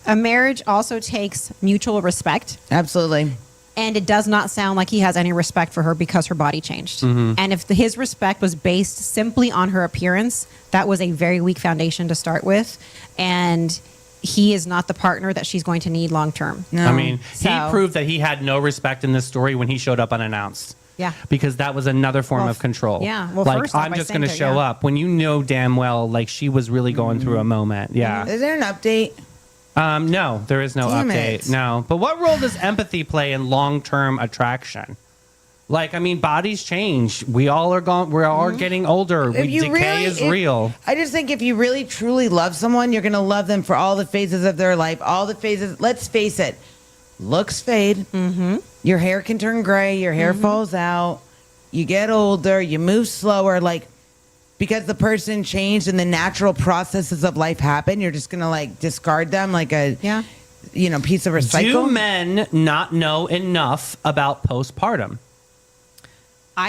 a marriage also takes mutual respect.
Absolutely.
And it does not sound like he has any respect for her because her body changed. And if his respect was based simply on her appearance, that was a very weak foundation to start with. And he is not the partner that she's going to need long term.
No.
I mean, he
So-
proved that he had no respect in this story when he showed up unannounced.
Yeah.
Because that was another form
Well,
of control.
yeah. Well,
like,
first off,
I'm
I
just
think
going to
that,
show
yeah.
up when you know damn well, like, she was really going through a moment. Yeah.
Is there an update?
No, there is no
Damn
update.
it.
No. But what role does empathy play in long-term attraction? Like, I mean, bodies change. We all are gone. We're all getting older. Decay is real.
I just think if you really truly love someone, you're going to love them for all the phases of their life, all the phases. Let's face it, looks fade. Mm-hmm. Your hair can turn gray. Your hair falls out. You get older. You move slower. Like, because the person changed and the natural processes of life happen, you're just going to like discard them like a piece of recycle.
Do men not know enough about postpartum?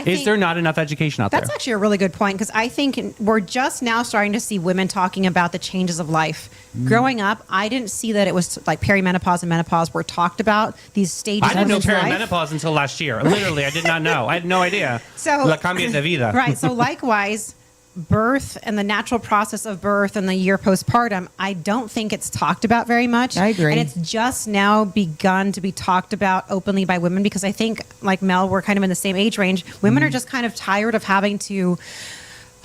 Is there not enough education out
That's
there?
actually a really good point because I think we're just now starting to see women talking about the changes of life. Growing up, I didn't see that it was like perimenopause and menopause were talked about. These stages.
I didn't know
of life.
perimenopause until last year. Literally, I did not know. I had no idea.
So-
La cambia de vida.
Right. So likewise, birth and the natural process of birth and the year postpartum, I don't think it's talked about very much.
I agree.
And it's just now begun to be talked about openly by women because I think, like Mel, we're kind of in the same age range. Women are just kind of tired of having to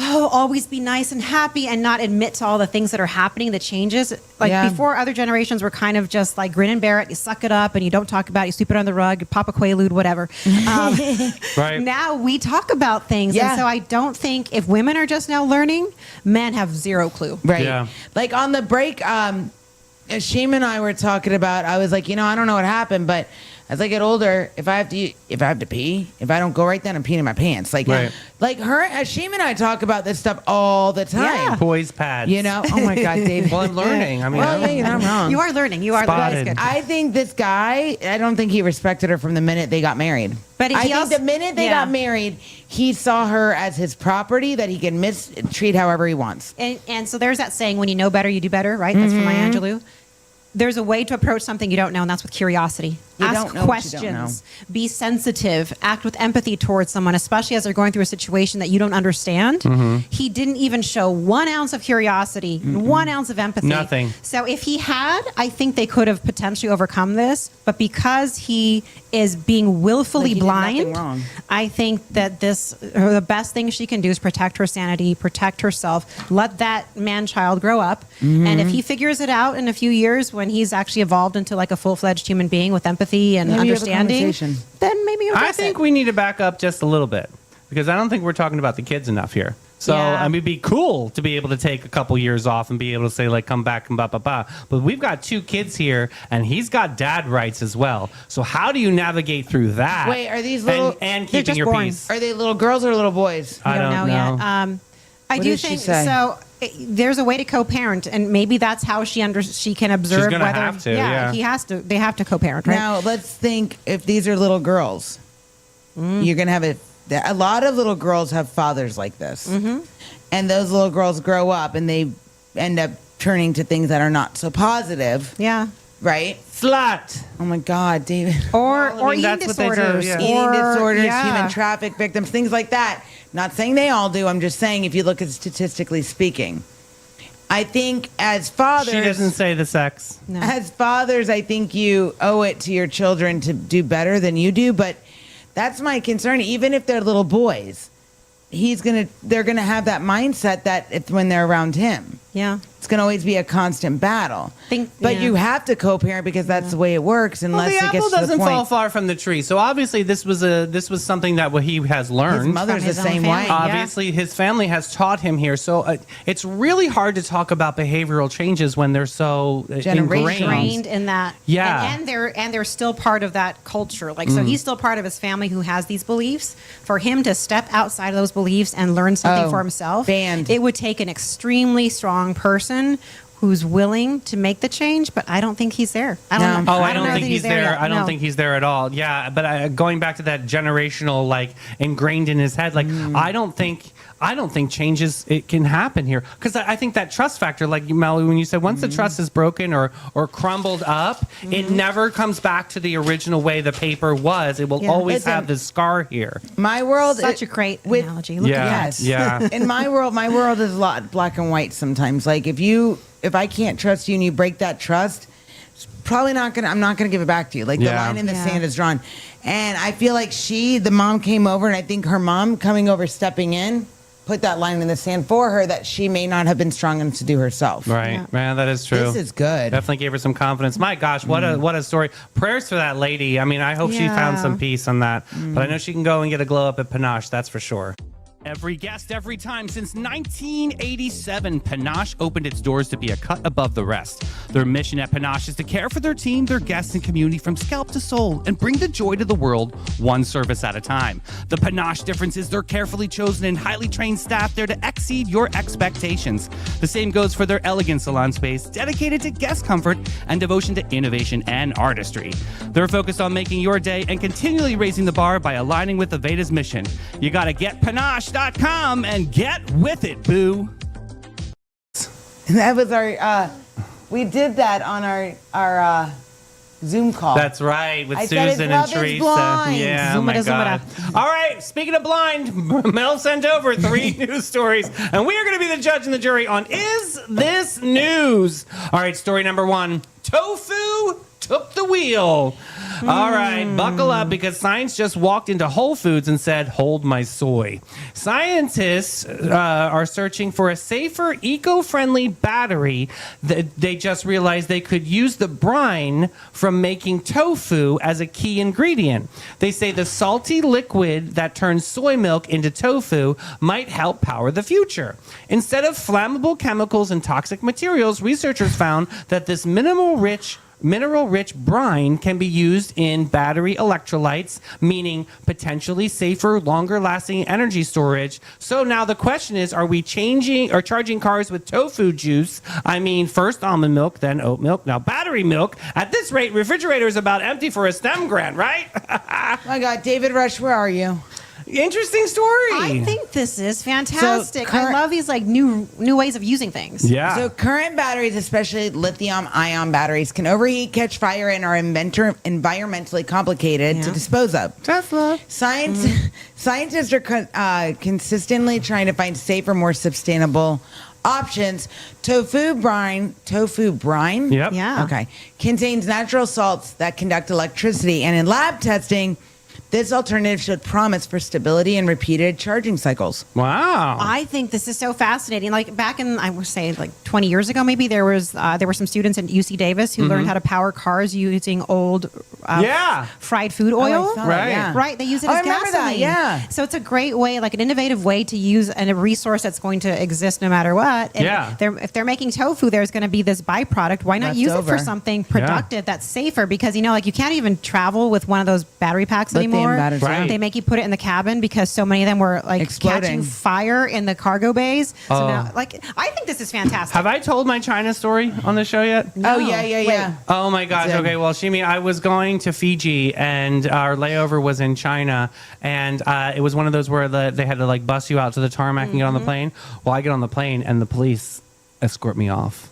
always be nice and happy and not admit to all the things that are happening, the changes. Like
Yeah.
before, other generations were kind of just like grin and bear it. You suck it up and you don't talk about it. You sweep it on the rug, you pop a Quaalude, whatever.
Right.
Now we talk about things.
Yeah.
And so I don't think if women are just now learning, men have zero clue.
Right.
Yeah.
Like on the break, Sheem and I were talking about, I was like, I don't know what happened, but as I get older, if I have to pee, if I don't go right then, I'm peeing in my pants. Like,
Right.
like Sheem and I talk about this stuff all the time.
Yeah.
Poise pads.
Oh my God, David.
Well, I'm learning. I mean,
Well, yeah, you're not wrong.
You are learning. You are
Spotted.
learning. That's good.
I think this guy, I don't think he respected her from the minute they got married.
But
I
he
think
also-
the minute they
yeah.
got married, he saw her as his property that he can mistreat however he wants.
And so there's that saying, when you know better, you do better, right? That's from Maya Angelou. There's a way to approach something you don't know, and that's with curiosity.
You
Ask
don't know what you don't
questions. Be sensitive. Act with empathy towards someone, especially as they're going through a situation that you don't understand. He didn't even show 1 ounce of curiosity, 1 ounce of empathy.
Nothing.
So if he had, I think they could have potentially overcome this. But because he is being willfully
Like he did nothing
blind,
wrong.
I think that the best thing she can do is protect her sanity, protect herself, let that man-child grow up. And if he figures it out in a few years when he's actually evolved into like a full-fledged human being with empathy and
Maybe you have a
understanding,
conversation.
then maybe
I
address
think
it.
we need to back up just a little bit because I don't think we're talking about the kids enough here. So,
Yeah.
I mean, it'd be cool to be able to take a couple years off and be able to say, like, come back and blah, blah, blah. But we've got 2 kids here, and he's got dad rights as well. So how do you navigate through that?
Wait, are these little-
And
They're
keeping
just
your
born.
peace?
Are they little girls or little boys?
We
I
don't know yet. I
What
do
did she
think
say?
so. There's a way to co-parent, and maybe that's how she can observe
gonna
whether
have to, yeah.
he has to. They have to co-parent, right?
Now, let's think if these are little girls, you're going to have a lot of little girls have fathers like this. And those little girls grow up and they end up turning to things that are not so positive,
Yeah.
right?
Slut.
Oh my God, David.
Or
Well, I mean,
eating
that's what they do,
disorders.
yeah.
Eating
or-
disorders,
yeah.
human traffic victims, things like that. Not saying they all do. I'm just saying if you look at statistically speaking. I think as fathers,
She doesn't say the sex.
No.
as fathers, I think you owe it to your children to do better than you do. But that's my concern. Even if they're little boys, they're gonna have that mindset that when they're around him.
Yeah.
It's going to always be a constant battle. But
yeah.
you have to co-parent because that's the way it works
Well,
unless
the
it
apple
gets to the
doesn't
point.
fall far from the tree. So obviously, this was something that he has learned.
His mother's
From
the
his own
same
family.
way.
Yeah.
Obviously, his family has taught him here. So it's really hard to talk about behavioral changes when they're so ingrained.
Trained in that.
Yeah.
And they're still part of that culture. Like, so he's still part of his family who has these beliefs. For him to step outside of those beliefs and learn something
Oh,
for himself,
banned.
it would take an extremely strong person who's willing to make the change, but I don't think he's there. I don't know.
Oh, I don't
know
think
that
he's there.
yet.
I don't
No.
think he's there at all. Yeah, but going back to that generational, like ingrained in his head, like I don't think changes it can happen here because I think that trust factor, like Mel, when you said once the trust is broken or crumbled up, it never comes back to the original way the paper was. It will
Yeah.
always
Listen,
have this scar here.
My world,
Such a great
with-
analogy. Look
Yeah.
at that.
Yeah.
In my world is a lot black and white sometimes. Like if I can't trust you and you break that trust, it's probably I'm not gonna give it back to you. Like the
Yeah.
line in the
Yeah.
sand is drawn. And I feel like the mom came over, and I think her mom coming over, stepping in, put that line in the sand for her that she may not have been strong enough to do herself.
Right,
Yeah.
man, that is true.
This is good.
Definitely gave her some confidence. My gosh, what a story! Prayers for that lady. I mean, I hope she found
Yeah.
some peace on that. But I know she can go and get a glow up at Panache. That's for sure.
Every guest, every time. Since 1987, Panache opened its doors to be a cut above the rest. Their mission at Panache is to care for their team, their guests, and community from scalp to soul and bring the joy to the world one service at a time. The Panache difference is their carefully chosen and highly trained staff there to exceed your expectations. The same goes for their elegant salon space, dedicated to guest comfort and devotion to innovation and artistry. They're focused on making your day and continually raising the bar by aligning with Aveda's mission. You gotta get Panache.com and get with it, boo.
That was we did that on our Zoom call.
That's right, with
I said
Susan
his love
and
is
Teresa.
blind.
Yeah, oh
Zoom
my
it, zoom it
God.
up.
All right, speaking of blind, Mel sent over 3 news stories, and we are going to be the judge and the jury on Is This News? All right, story number 1, tofu took the wheel. All right, buckle up because science just walked into Whole Foods and said, hold my soy. Scientists are searching for a safer, eco-friendly battery. They just realized they could use the brine from making tofu as a key ingredient. They say the salty liquid that turns soy milk into tofu might help power the future. Instead of flammable chemicals and toxic materials, researchers found that this mineral-rich brine can be used in battery electrolytes, meaning potentially safer, longer-lasting energy storage. So now the question is, are we changing or charging cars with tofu juice? I mean, first almond milk, then oat milk, now battery milk. At this rate, refrigerator is about empty for a STEM grant, right?
Oh my God, David Rush, where are you?
Interesting story.
I think this is fantastic.
current-
I love these like new ways of using things.
yeah.
So current batteries, especially lithium-ion batteries, can overheat, catch fire, and are environmentally complicated to
Yeah.
dispose of.
Tesla.
Scientists are consistently trying to find safer, more sustainable options. Tofu brine.
Yep.
Yeah.
Okay. Contains natural salts that conduct electricity, and in lab testing, this alternative showed promise for stability and repeated charging cycles.
Wow.
I think this is so fascinating. Like back in, I would say, like 20 years ago, maybe there were some students at UC Davis who learned how to power cars using old,
Yeah.
fried food
I
oil.
saw that,
Right.
yeah.
Right, they use it
Oh,
as
I remember
gasoline.
that, yeah.
So it's a great way, like an innovative way to use a resource that's going to exist no matter what. And
Yeah.
if they're making tofu, there's going to be this byproduct. Why not
Left
use it
over.
for something productive that's safer? Because like you can't even travel with one of those battery packs
Lithium
anymore.
batteries,
yeah. Right.
They make you put it in the cabin because so many of them were like
Exploding.
catching fire in the cargo bays. So
Oh.
now, like, I think this is fantastic.
Have I told my China story on the show yet?
Oh, yeah.
Oh my gosh.
Did.
Okay. Well, Shimi, I was going to Fiji and our layover was in China. And it was one of those where they had to like bus you out to the tarmac and get on the plane. Well, I get on the plane and the police escort me off.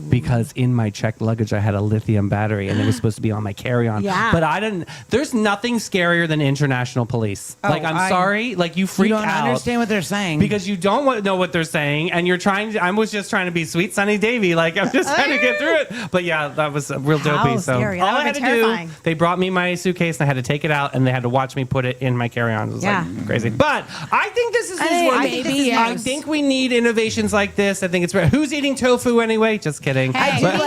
because in my checked luggage I had a lithium battery and it was supposed to be on my carry-on.
Yeah.
But I didn't. There's nothing scarier than international police. Like, I'm sorry. Like, you freak
You don't
out.
understand what they're saying.
Because you don't know what they're saying, and you're trying to. I was just trying to be sweet, Sunny Davy. Like, I'm just trying to get through it. But yeah, that was real
How
dopey. So
scary.
all
That
I had
would've
to
been terrifying.
do, they brought me my suitcase, and I had to take it out, and they had to watch me put it in my carry-on. It was like crazy. But I think this is. I think we need innovations like this. I think it's. Who's eating tofu anyway? Just kidding.
Hey.
But-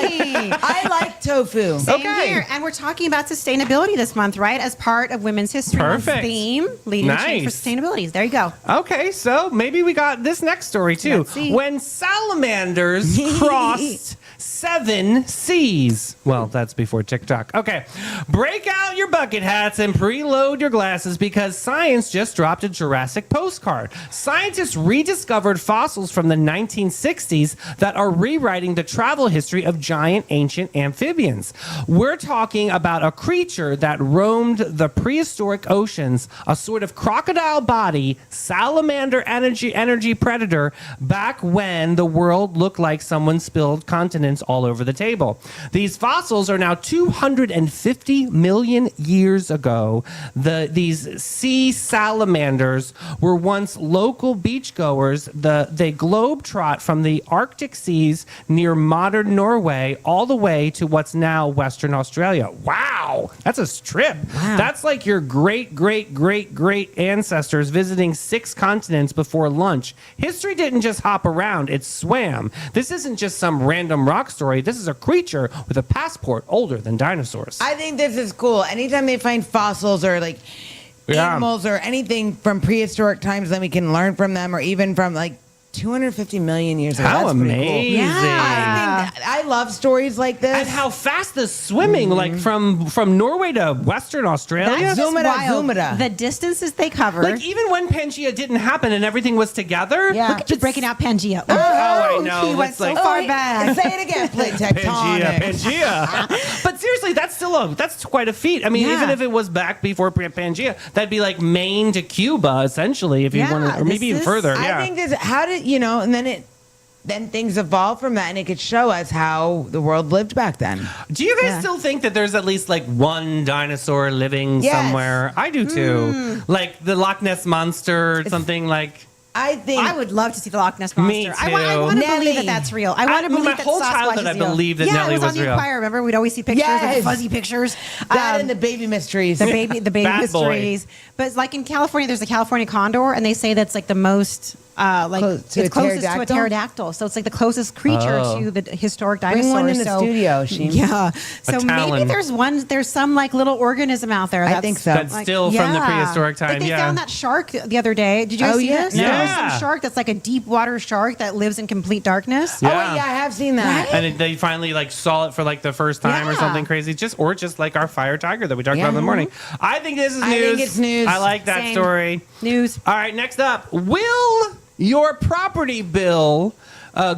I like tofu.
Same
Okay.
here. And we're talking about sustainability this month, right? As part of Women's History Month's
Perfect.
theme, leading the change for
Nice.
sustainability. There you go.
Okay, so maybe we got this next story too.
Let's see.
When salamanders crossed 7 seas. Well, that's before TikTok. Okay, break out your bucket hats and preload your glasses because science just dropped a Jurassic postcard. Scientists rediscovered fossils from the 1960s that are rewriting the travel history of giant ancient amphibians. We're talking about a creature that roamed the prehistoric oceans, a sort of crocodile body, salamander energy predator back when the world looked like someone spilled continents all over the table. These fossils are now 250 million years ago. These sea salamanders were once local beachgoers. They globetrot from the Arctic seas near modern Norway all the way to what's now Western Australia. Wow, that's a trip.
Wow.
That's like your great ancestors visiting 6 continents before lunch. History didn't just hop around, it swam. This isn't just some random rock story. This is a creature with a passport older than dinosaurs.
I think this is cool. Anytime they find fossils or like
Yeah.
animals or anything from prehistoric times, then we can learn from them, or even from like 250 million years ago.
How
That's pretty cool.
amazing.
I love stories like this.
And how fast the swimming, like from Norway to Western Australia.
That's just
Zoomada,
wild.
zoomada.
The distances they cover.
Like, even when Pangea didn't happen and everything was together.
Yeah.
Look at you breaking out Pangea.
Oh, I know.
He went
It's
so
like-
far
wait,
back.
Say it again, plate tectonic.
Pangea. But seriously, that's quite a feat. I mean,
Yeah.
even if it was back before Pangea, that'd be like Maine to Cuba, essentially, if you
Yeah,
wanted, or maybe
this
even
is-
further. Yeah.
I think this. How did and then things evolved from that, and it could show us how the world lived back then.
Do you guys
Yeah.
still think that there's at least like one dinosaur living
Yes.
somewhere? I do too. Like the Loch Ness Monster or something like.
I think
I would love to see the Loch Ness
Me
Monster. I
too.
want to
Nelly.
believe that that's real. I want to
my
believe that
whole
Sasquatch
childhood
is
I
real.
believed that
yeah,
Nelly
it was
was
on the
real.
Enquirer. Remember, we'd always see pictures
Yes.
and fuzzy pictures.
that and the baby mysteries.
the baby
Bad boy.
mysteries. But it's like in California, there's the California condor, and they say that's like the most
Close to
it's
a
closest to a
pterodactyl?
pterodactyl. So it's like the closest creature
Oh.
to the historic
Bring
dinosaurs.
one in the
so,
studio, Sheem.
Yeah. So maybe
talon.
there's some like little organism out there.
I
That's,
think so.
That's
like,
still from the
yeah.
prehistoric time.
Like they
yeah.
found that shark the other day. Did you guys
Oh,
see
yeah.
this?
No.
There's
Yeah.
some shark that's like a deep water shark that lives in complete darkness.
Oh,
Yeah.
wait, yeah, I have seen that.
And they finally like saw it for like the first time or
Yeah.
something crazy, just like our fire tiger that we talked
Yeah.
about in the morning. I think this is
I
news.
think it's news.
I like that
Same.
story.
News.
All right, next up, will your property bill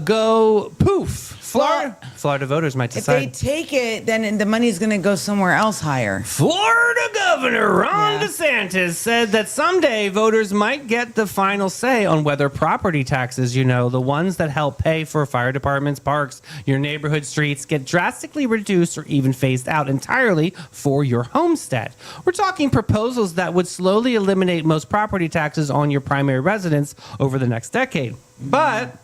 go poof? Florida voters might
If they
decide.
take it, then the money's going to go somewhere else higher.
Florida Governor Ron
Yeah.
DeSantis said that someday voters might get the final say on whether property taxes, the ones that help pay for fire departments, parks, your neighborhood streets, get drastically reduced or even phased out entirely for your homestead. We're talking proposals that would slowly eliminate most property taxes on your primary residence over the next decade. But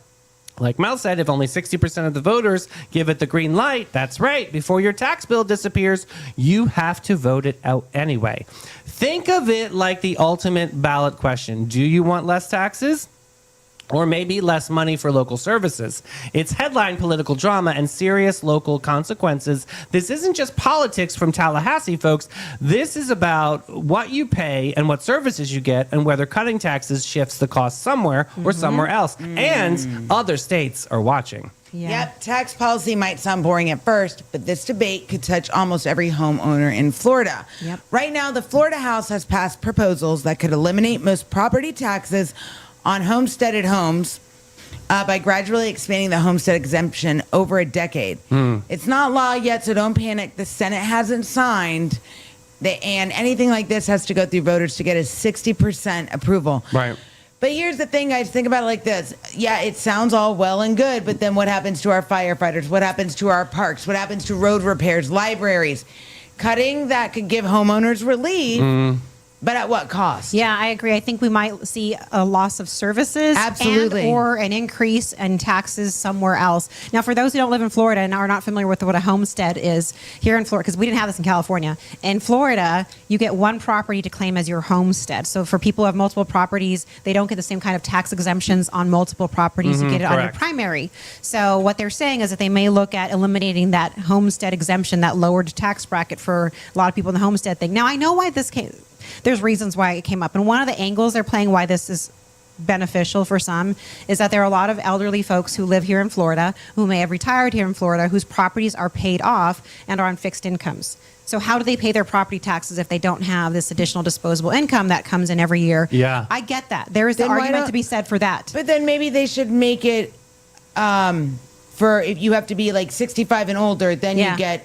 like Mel said, if only 60% of the voters give it the green light, that's right, before your tax bill disappears, you have to vote it out anyway. Think of it like the ultimate ballot question. Do you want less taxes? Or maybe less money for local services. It's headline political drama and serious local consequences. This isn't just politics from Tallahassee, folks. This is about what you pay and what services you get and whether cutting taxes shifts the cost somewhere or somewhere else. And other states are watching.
Yeah.
Yep, tax policy might sound boring at first, but this debate could touch almost every homeowner in Florida.
Yep.
Right now, the Florida House has passed proposals that could eliminate most property taxes on homesteaded homes by gradually expanding the homestead exemption over a decade. It's not law yet, so don't panic. The Senate hasn't signed, and anything like this has to go through voters to get a 60% approval.
Right.
But here's the thing, guys. Think about it like this. Yeah, it sounds all well and good, but then what happens to our firefighters? What happens to our parks? What happens to road repairs, libraries? Cutting that could give homeowners relief, but at what cost?
Yeah, I agree. I think we might see a loss of services
Absolutely.
and or an increase in taxes somewhere else. Now, for those who don't live in Florida and are not familiar with what a homestead is, here in Florida, because we didn't have this in California, in Florida, you get one property to claim as your homestead. So for people who have multiple properties, they don't get the same kind of tax exemptions on multiple properties. You get it on your
correct.
primary. So what they're saying is that they may look at eliminating that homestead exemption, that lowered tax bracket for a lot of people in the homestead thing. Now, I know why this came. There's reasons why it came up. And one of the angles they're playing why this is beneficial for some is that there are a lot of elderly folks who live here in Florida, who may have retired here in Florida, whose properties are paid off and are on fixed incomes. So how do they pay their property taxes if they don't have this additional disposable income that comes in every year?
Yeah.
I get that. There is the
Then why
argument
don't-
to be said for that.
But then maybe they should make it for if you have to be like 65 and older, then
Yeah.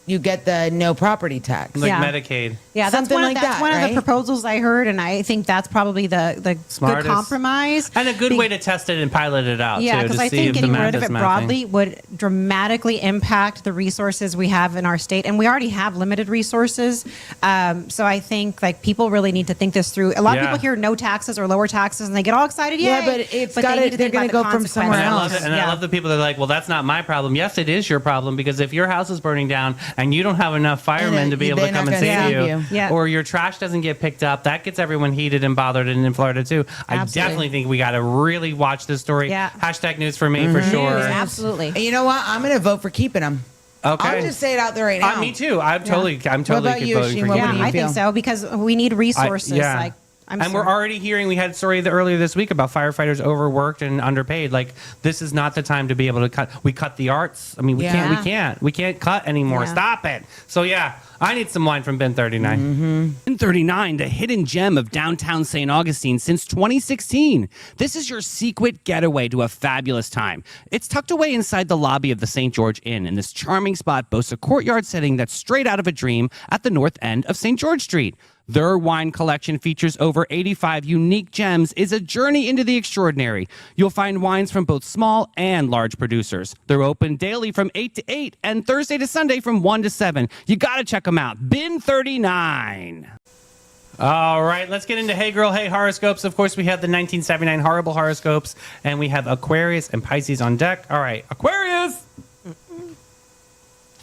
you get the no property tax.
Like
Yeah.
Medicaid.
Yeah, that's
Something
one,
like
that's
that,
one of
right?
the proposals I heard, and I think that's probably the good
Smartest.
compromise.
And a good way to test it and pilot it out,
Yeah,
too,
because
to
I
see
think
if the
getting
math
rid of
is
it
mathing.
broadly would dramatically impact the resources we have in our state, and we already have limited resources. So I think like people really need to think this through. A lot of
Yeah.
people hear no taxes or lower taxes, and they get all excited.
Yeah,
Yay!
but it's
they
gotta-
need to
they're
think
gonna
about the
go from somewhere
And I love
consequences.
it. And I
Yeah.
love the people that are like, well, that's not my problem. Yes, it is your problem because if your house is burning down and you don't have enough firemen to be able to
they're
come
not
and
gonna
save
save
you,
you.
Yeah.
or your trash doesn't get picked up, that gets everyone heated and bothered. And in Florida too, I
Absolutely.
definitely think we got to really watch this story.
Yeah.
Hashtag news for me for sure.
Absolutely.
And you know what? I'm going to vote for keeping them.
Okay.
I'll just say it out there right now.
Me too. I'm totally
about you,
voting
Sheen?
for
What
you.
would
Yeah,
you
I think
feel?
so because we need resources.
Yeah.
Like,
and we're already hearing, we had a story earlier this week about firefighters overworked and underpaid. Like, this is not the time to be able to cut. We cut the arts. I mean, we can't cut anymore.
Yeah.
Stop it. So yeah, I need some wine from Bin 39.
Bin 39, the hidden gem of downtown St. Augustine since 2016. This is your secret getaway to a fabulous time. It's tucked away inside the lobby of the St. George Inn, and this charming spot boasts a courtyard setting that's straight out of a dream at the north end of St. George Street. Their wine collection features over 85 unique gems, is a journey into the extraordinary. You'll find wines from both small and large producers. They're open daily from 8 to 8 and Thursday to Sunday from 1 to 7. You got to check them out. Bin 39.
All right, let's get into Hey Girl, Hey Horoscopes. Of course, we have the 1979 horrible horoscopes, and we have Aquarius and Pisces on deck. All right, Aquarius!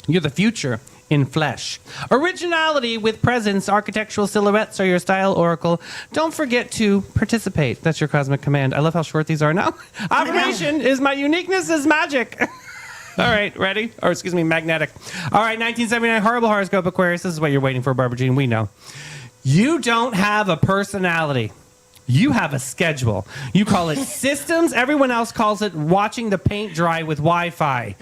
You're the future in flesh. Originality with presence, architectural silhouettes are your style oracle. Don't forget to participate. That's your cosmic command. I love how short these are now. Affirmation is my uniqueness is magic. All right, ready? Or excuse me, magnetic. All right, 1979 horrible horoscope, Aquarius. This is what you're waiting for, Barbara Jean. We know. You don't have a personality. You have a schedule. You call it systems. Everyone else calls it watching the paint dry with Wi-Fi.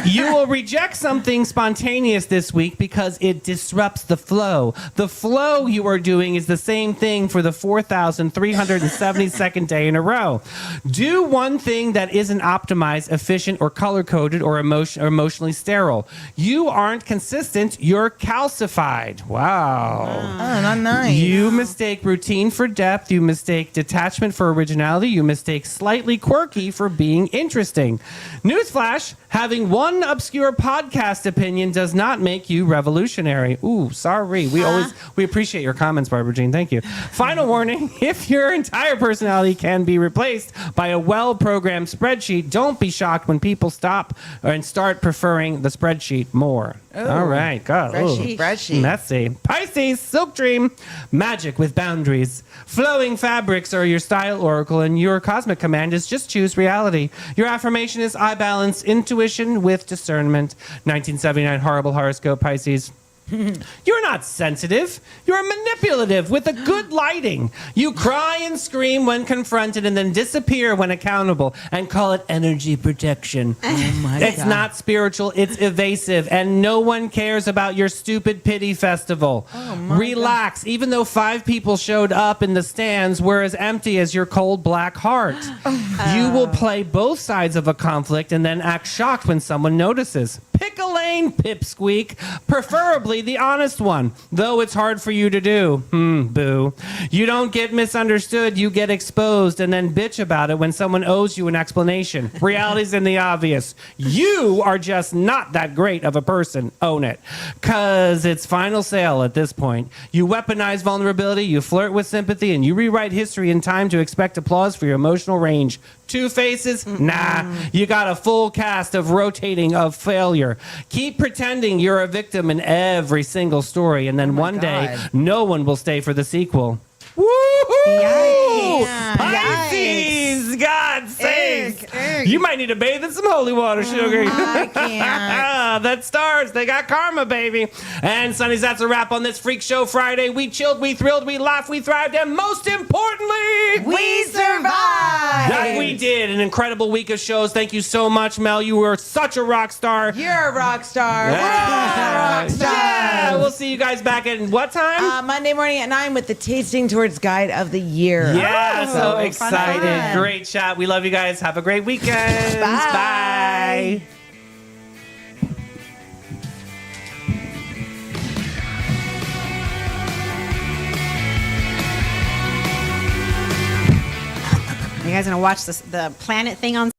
You will reject something spontaneous this week because it disrupts the flow. The flow you are doing is the same thing for the 4,372nd day in a row. Do one thing that isn't optimized, efficient, or color-coded or emotionally sterile. You aren't consistent. You're calcified. Wow.
Oh, not nice.
You mistake routine for depth. You mistake detachment for originality. You mistake slightly quirky for being interesting. Newsflash, having one obscure podcast opinion does not make you revolutionary. Ooh, sorry. We appreciate your comments, Barbara Jean. Thank you. Final warning, if your entire personality can be replaced by a well-programmed spreadsheet, don't be shocked when people stop and start preferring the spreadsheet more. All right. God.
Spreadsheet.
Messy. Pisces, Silk Dream, magic with boundaries. Flowing fabrics are your style oracle, and your cosmic command is just choose reality. Your affirmation is I balance intuition with discernment. 1979 horrible horoscope, Pisces. You're not sensitive. You're manipulative with a good lighting. You cry and scream when confronted and then disappear when accountable and call it energy protection.
Oh my
It's
God.
not spiritual, it's evasive, and no one cares about your stupid pity festival. Relax, even though 5 people showed up in the stands, we're as empty as your cold black heart. You will play both sides of a conflict and then act shocked when someone notices. Pick a lane, pipsqueak. Preferably the honest one, though it's hard for you to do. Boo. You don't get misunderstood, you get exposed and then bitch about it when someone owes you an explanation. Reality's in the obvious. You are just not that great of a person. Own it. Cause it's final sale at this point. You weaponize vulnerability, you flirt with sympathy, and you rewrite history in time to expect applause for your emotional range. Two faces? Nah. You got a full cast of rotating of failure. Keep pretending you're a victim in every single story, and then one day,
God.
no one will stay for the sequel. Woohoo!
Yikes.
Pisces! God sakes!
Egg.
You might need to bathe in some holy water, sugar.
I can't.
That stars. They got karma, baby. And Sonnies, that's a wrap on this Freak Show Friday. We chilled, we thrilled, we laughed, we thrived, and most importantly,
We survived.
that we did. An incredible week of shows. Thank you so much, Mel. You were such a rock star.
You're a rock star.
Yeah.
We're all rock stars.
Yeah, we'll see you guys back at what time?
Monday morning at 9 with the Tasting Towards Guide of the Year.
Yeah, so
fun.
excited. Great chat. We love you guys. Have a great weekend.
Bye.
Bye.
You guys gonna watch the planet thing on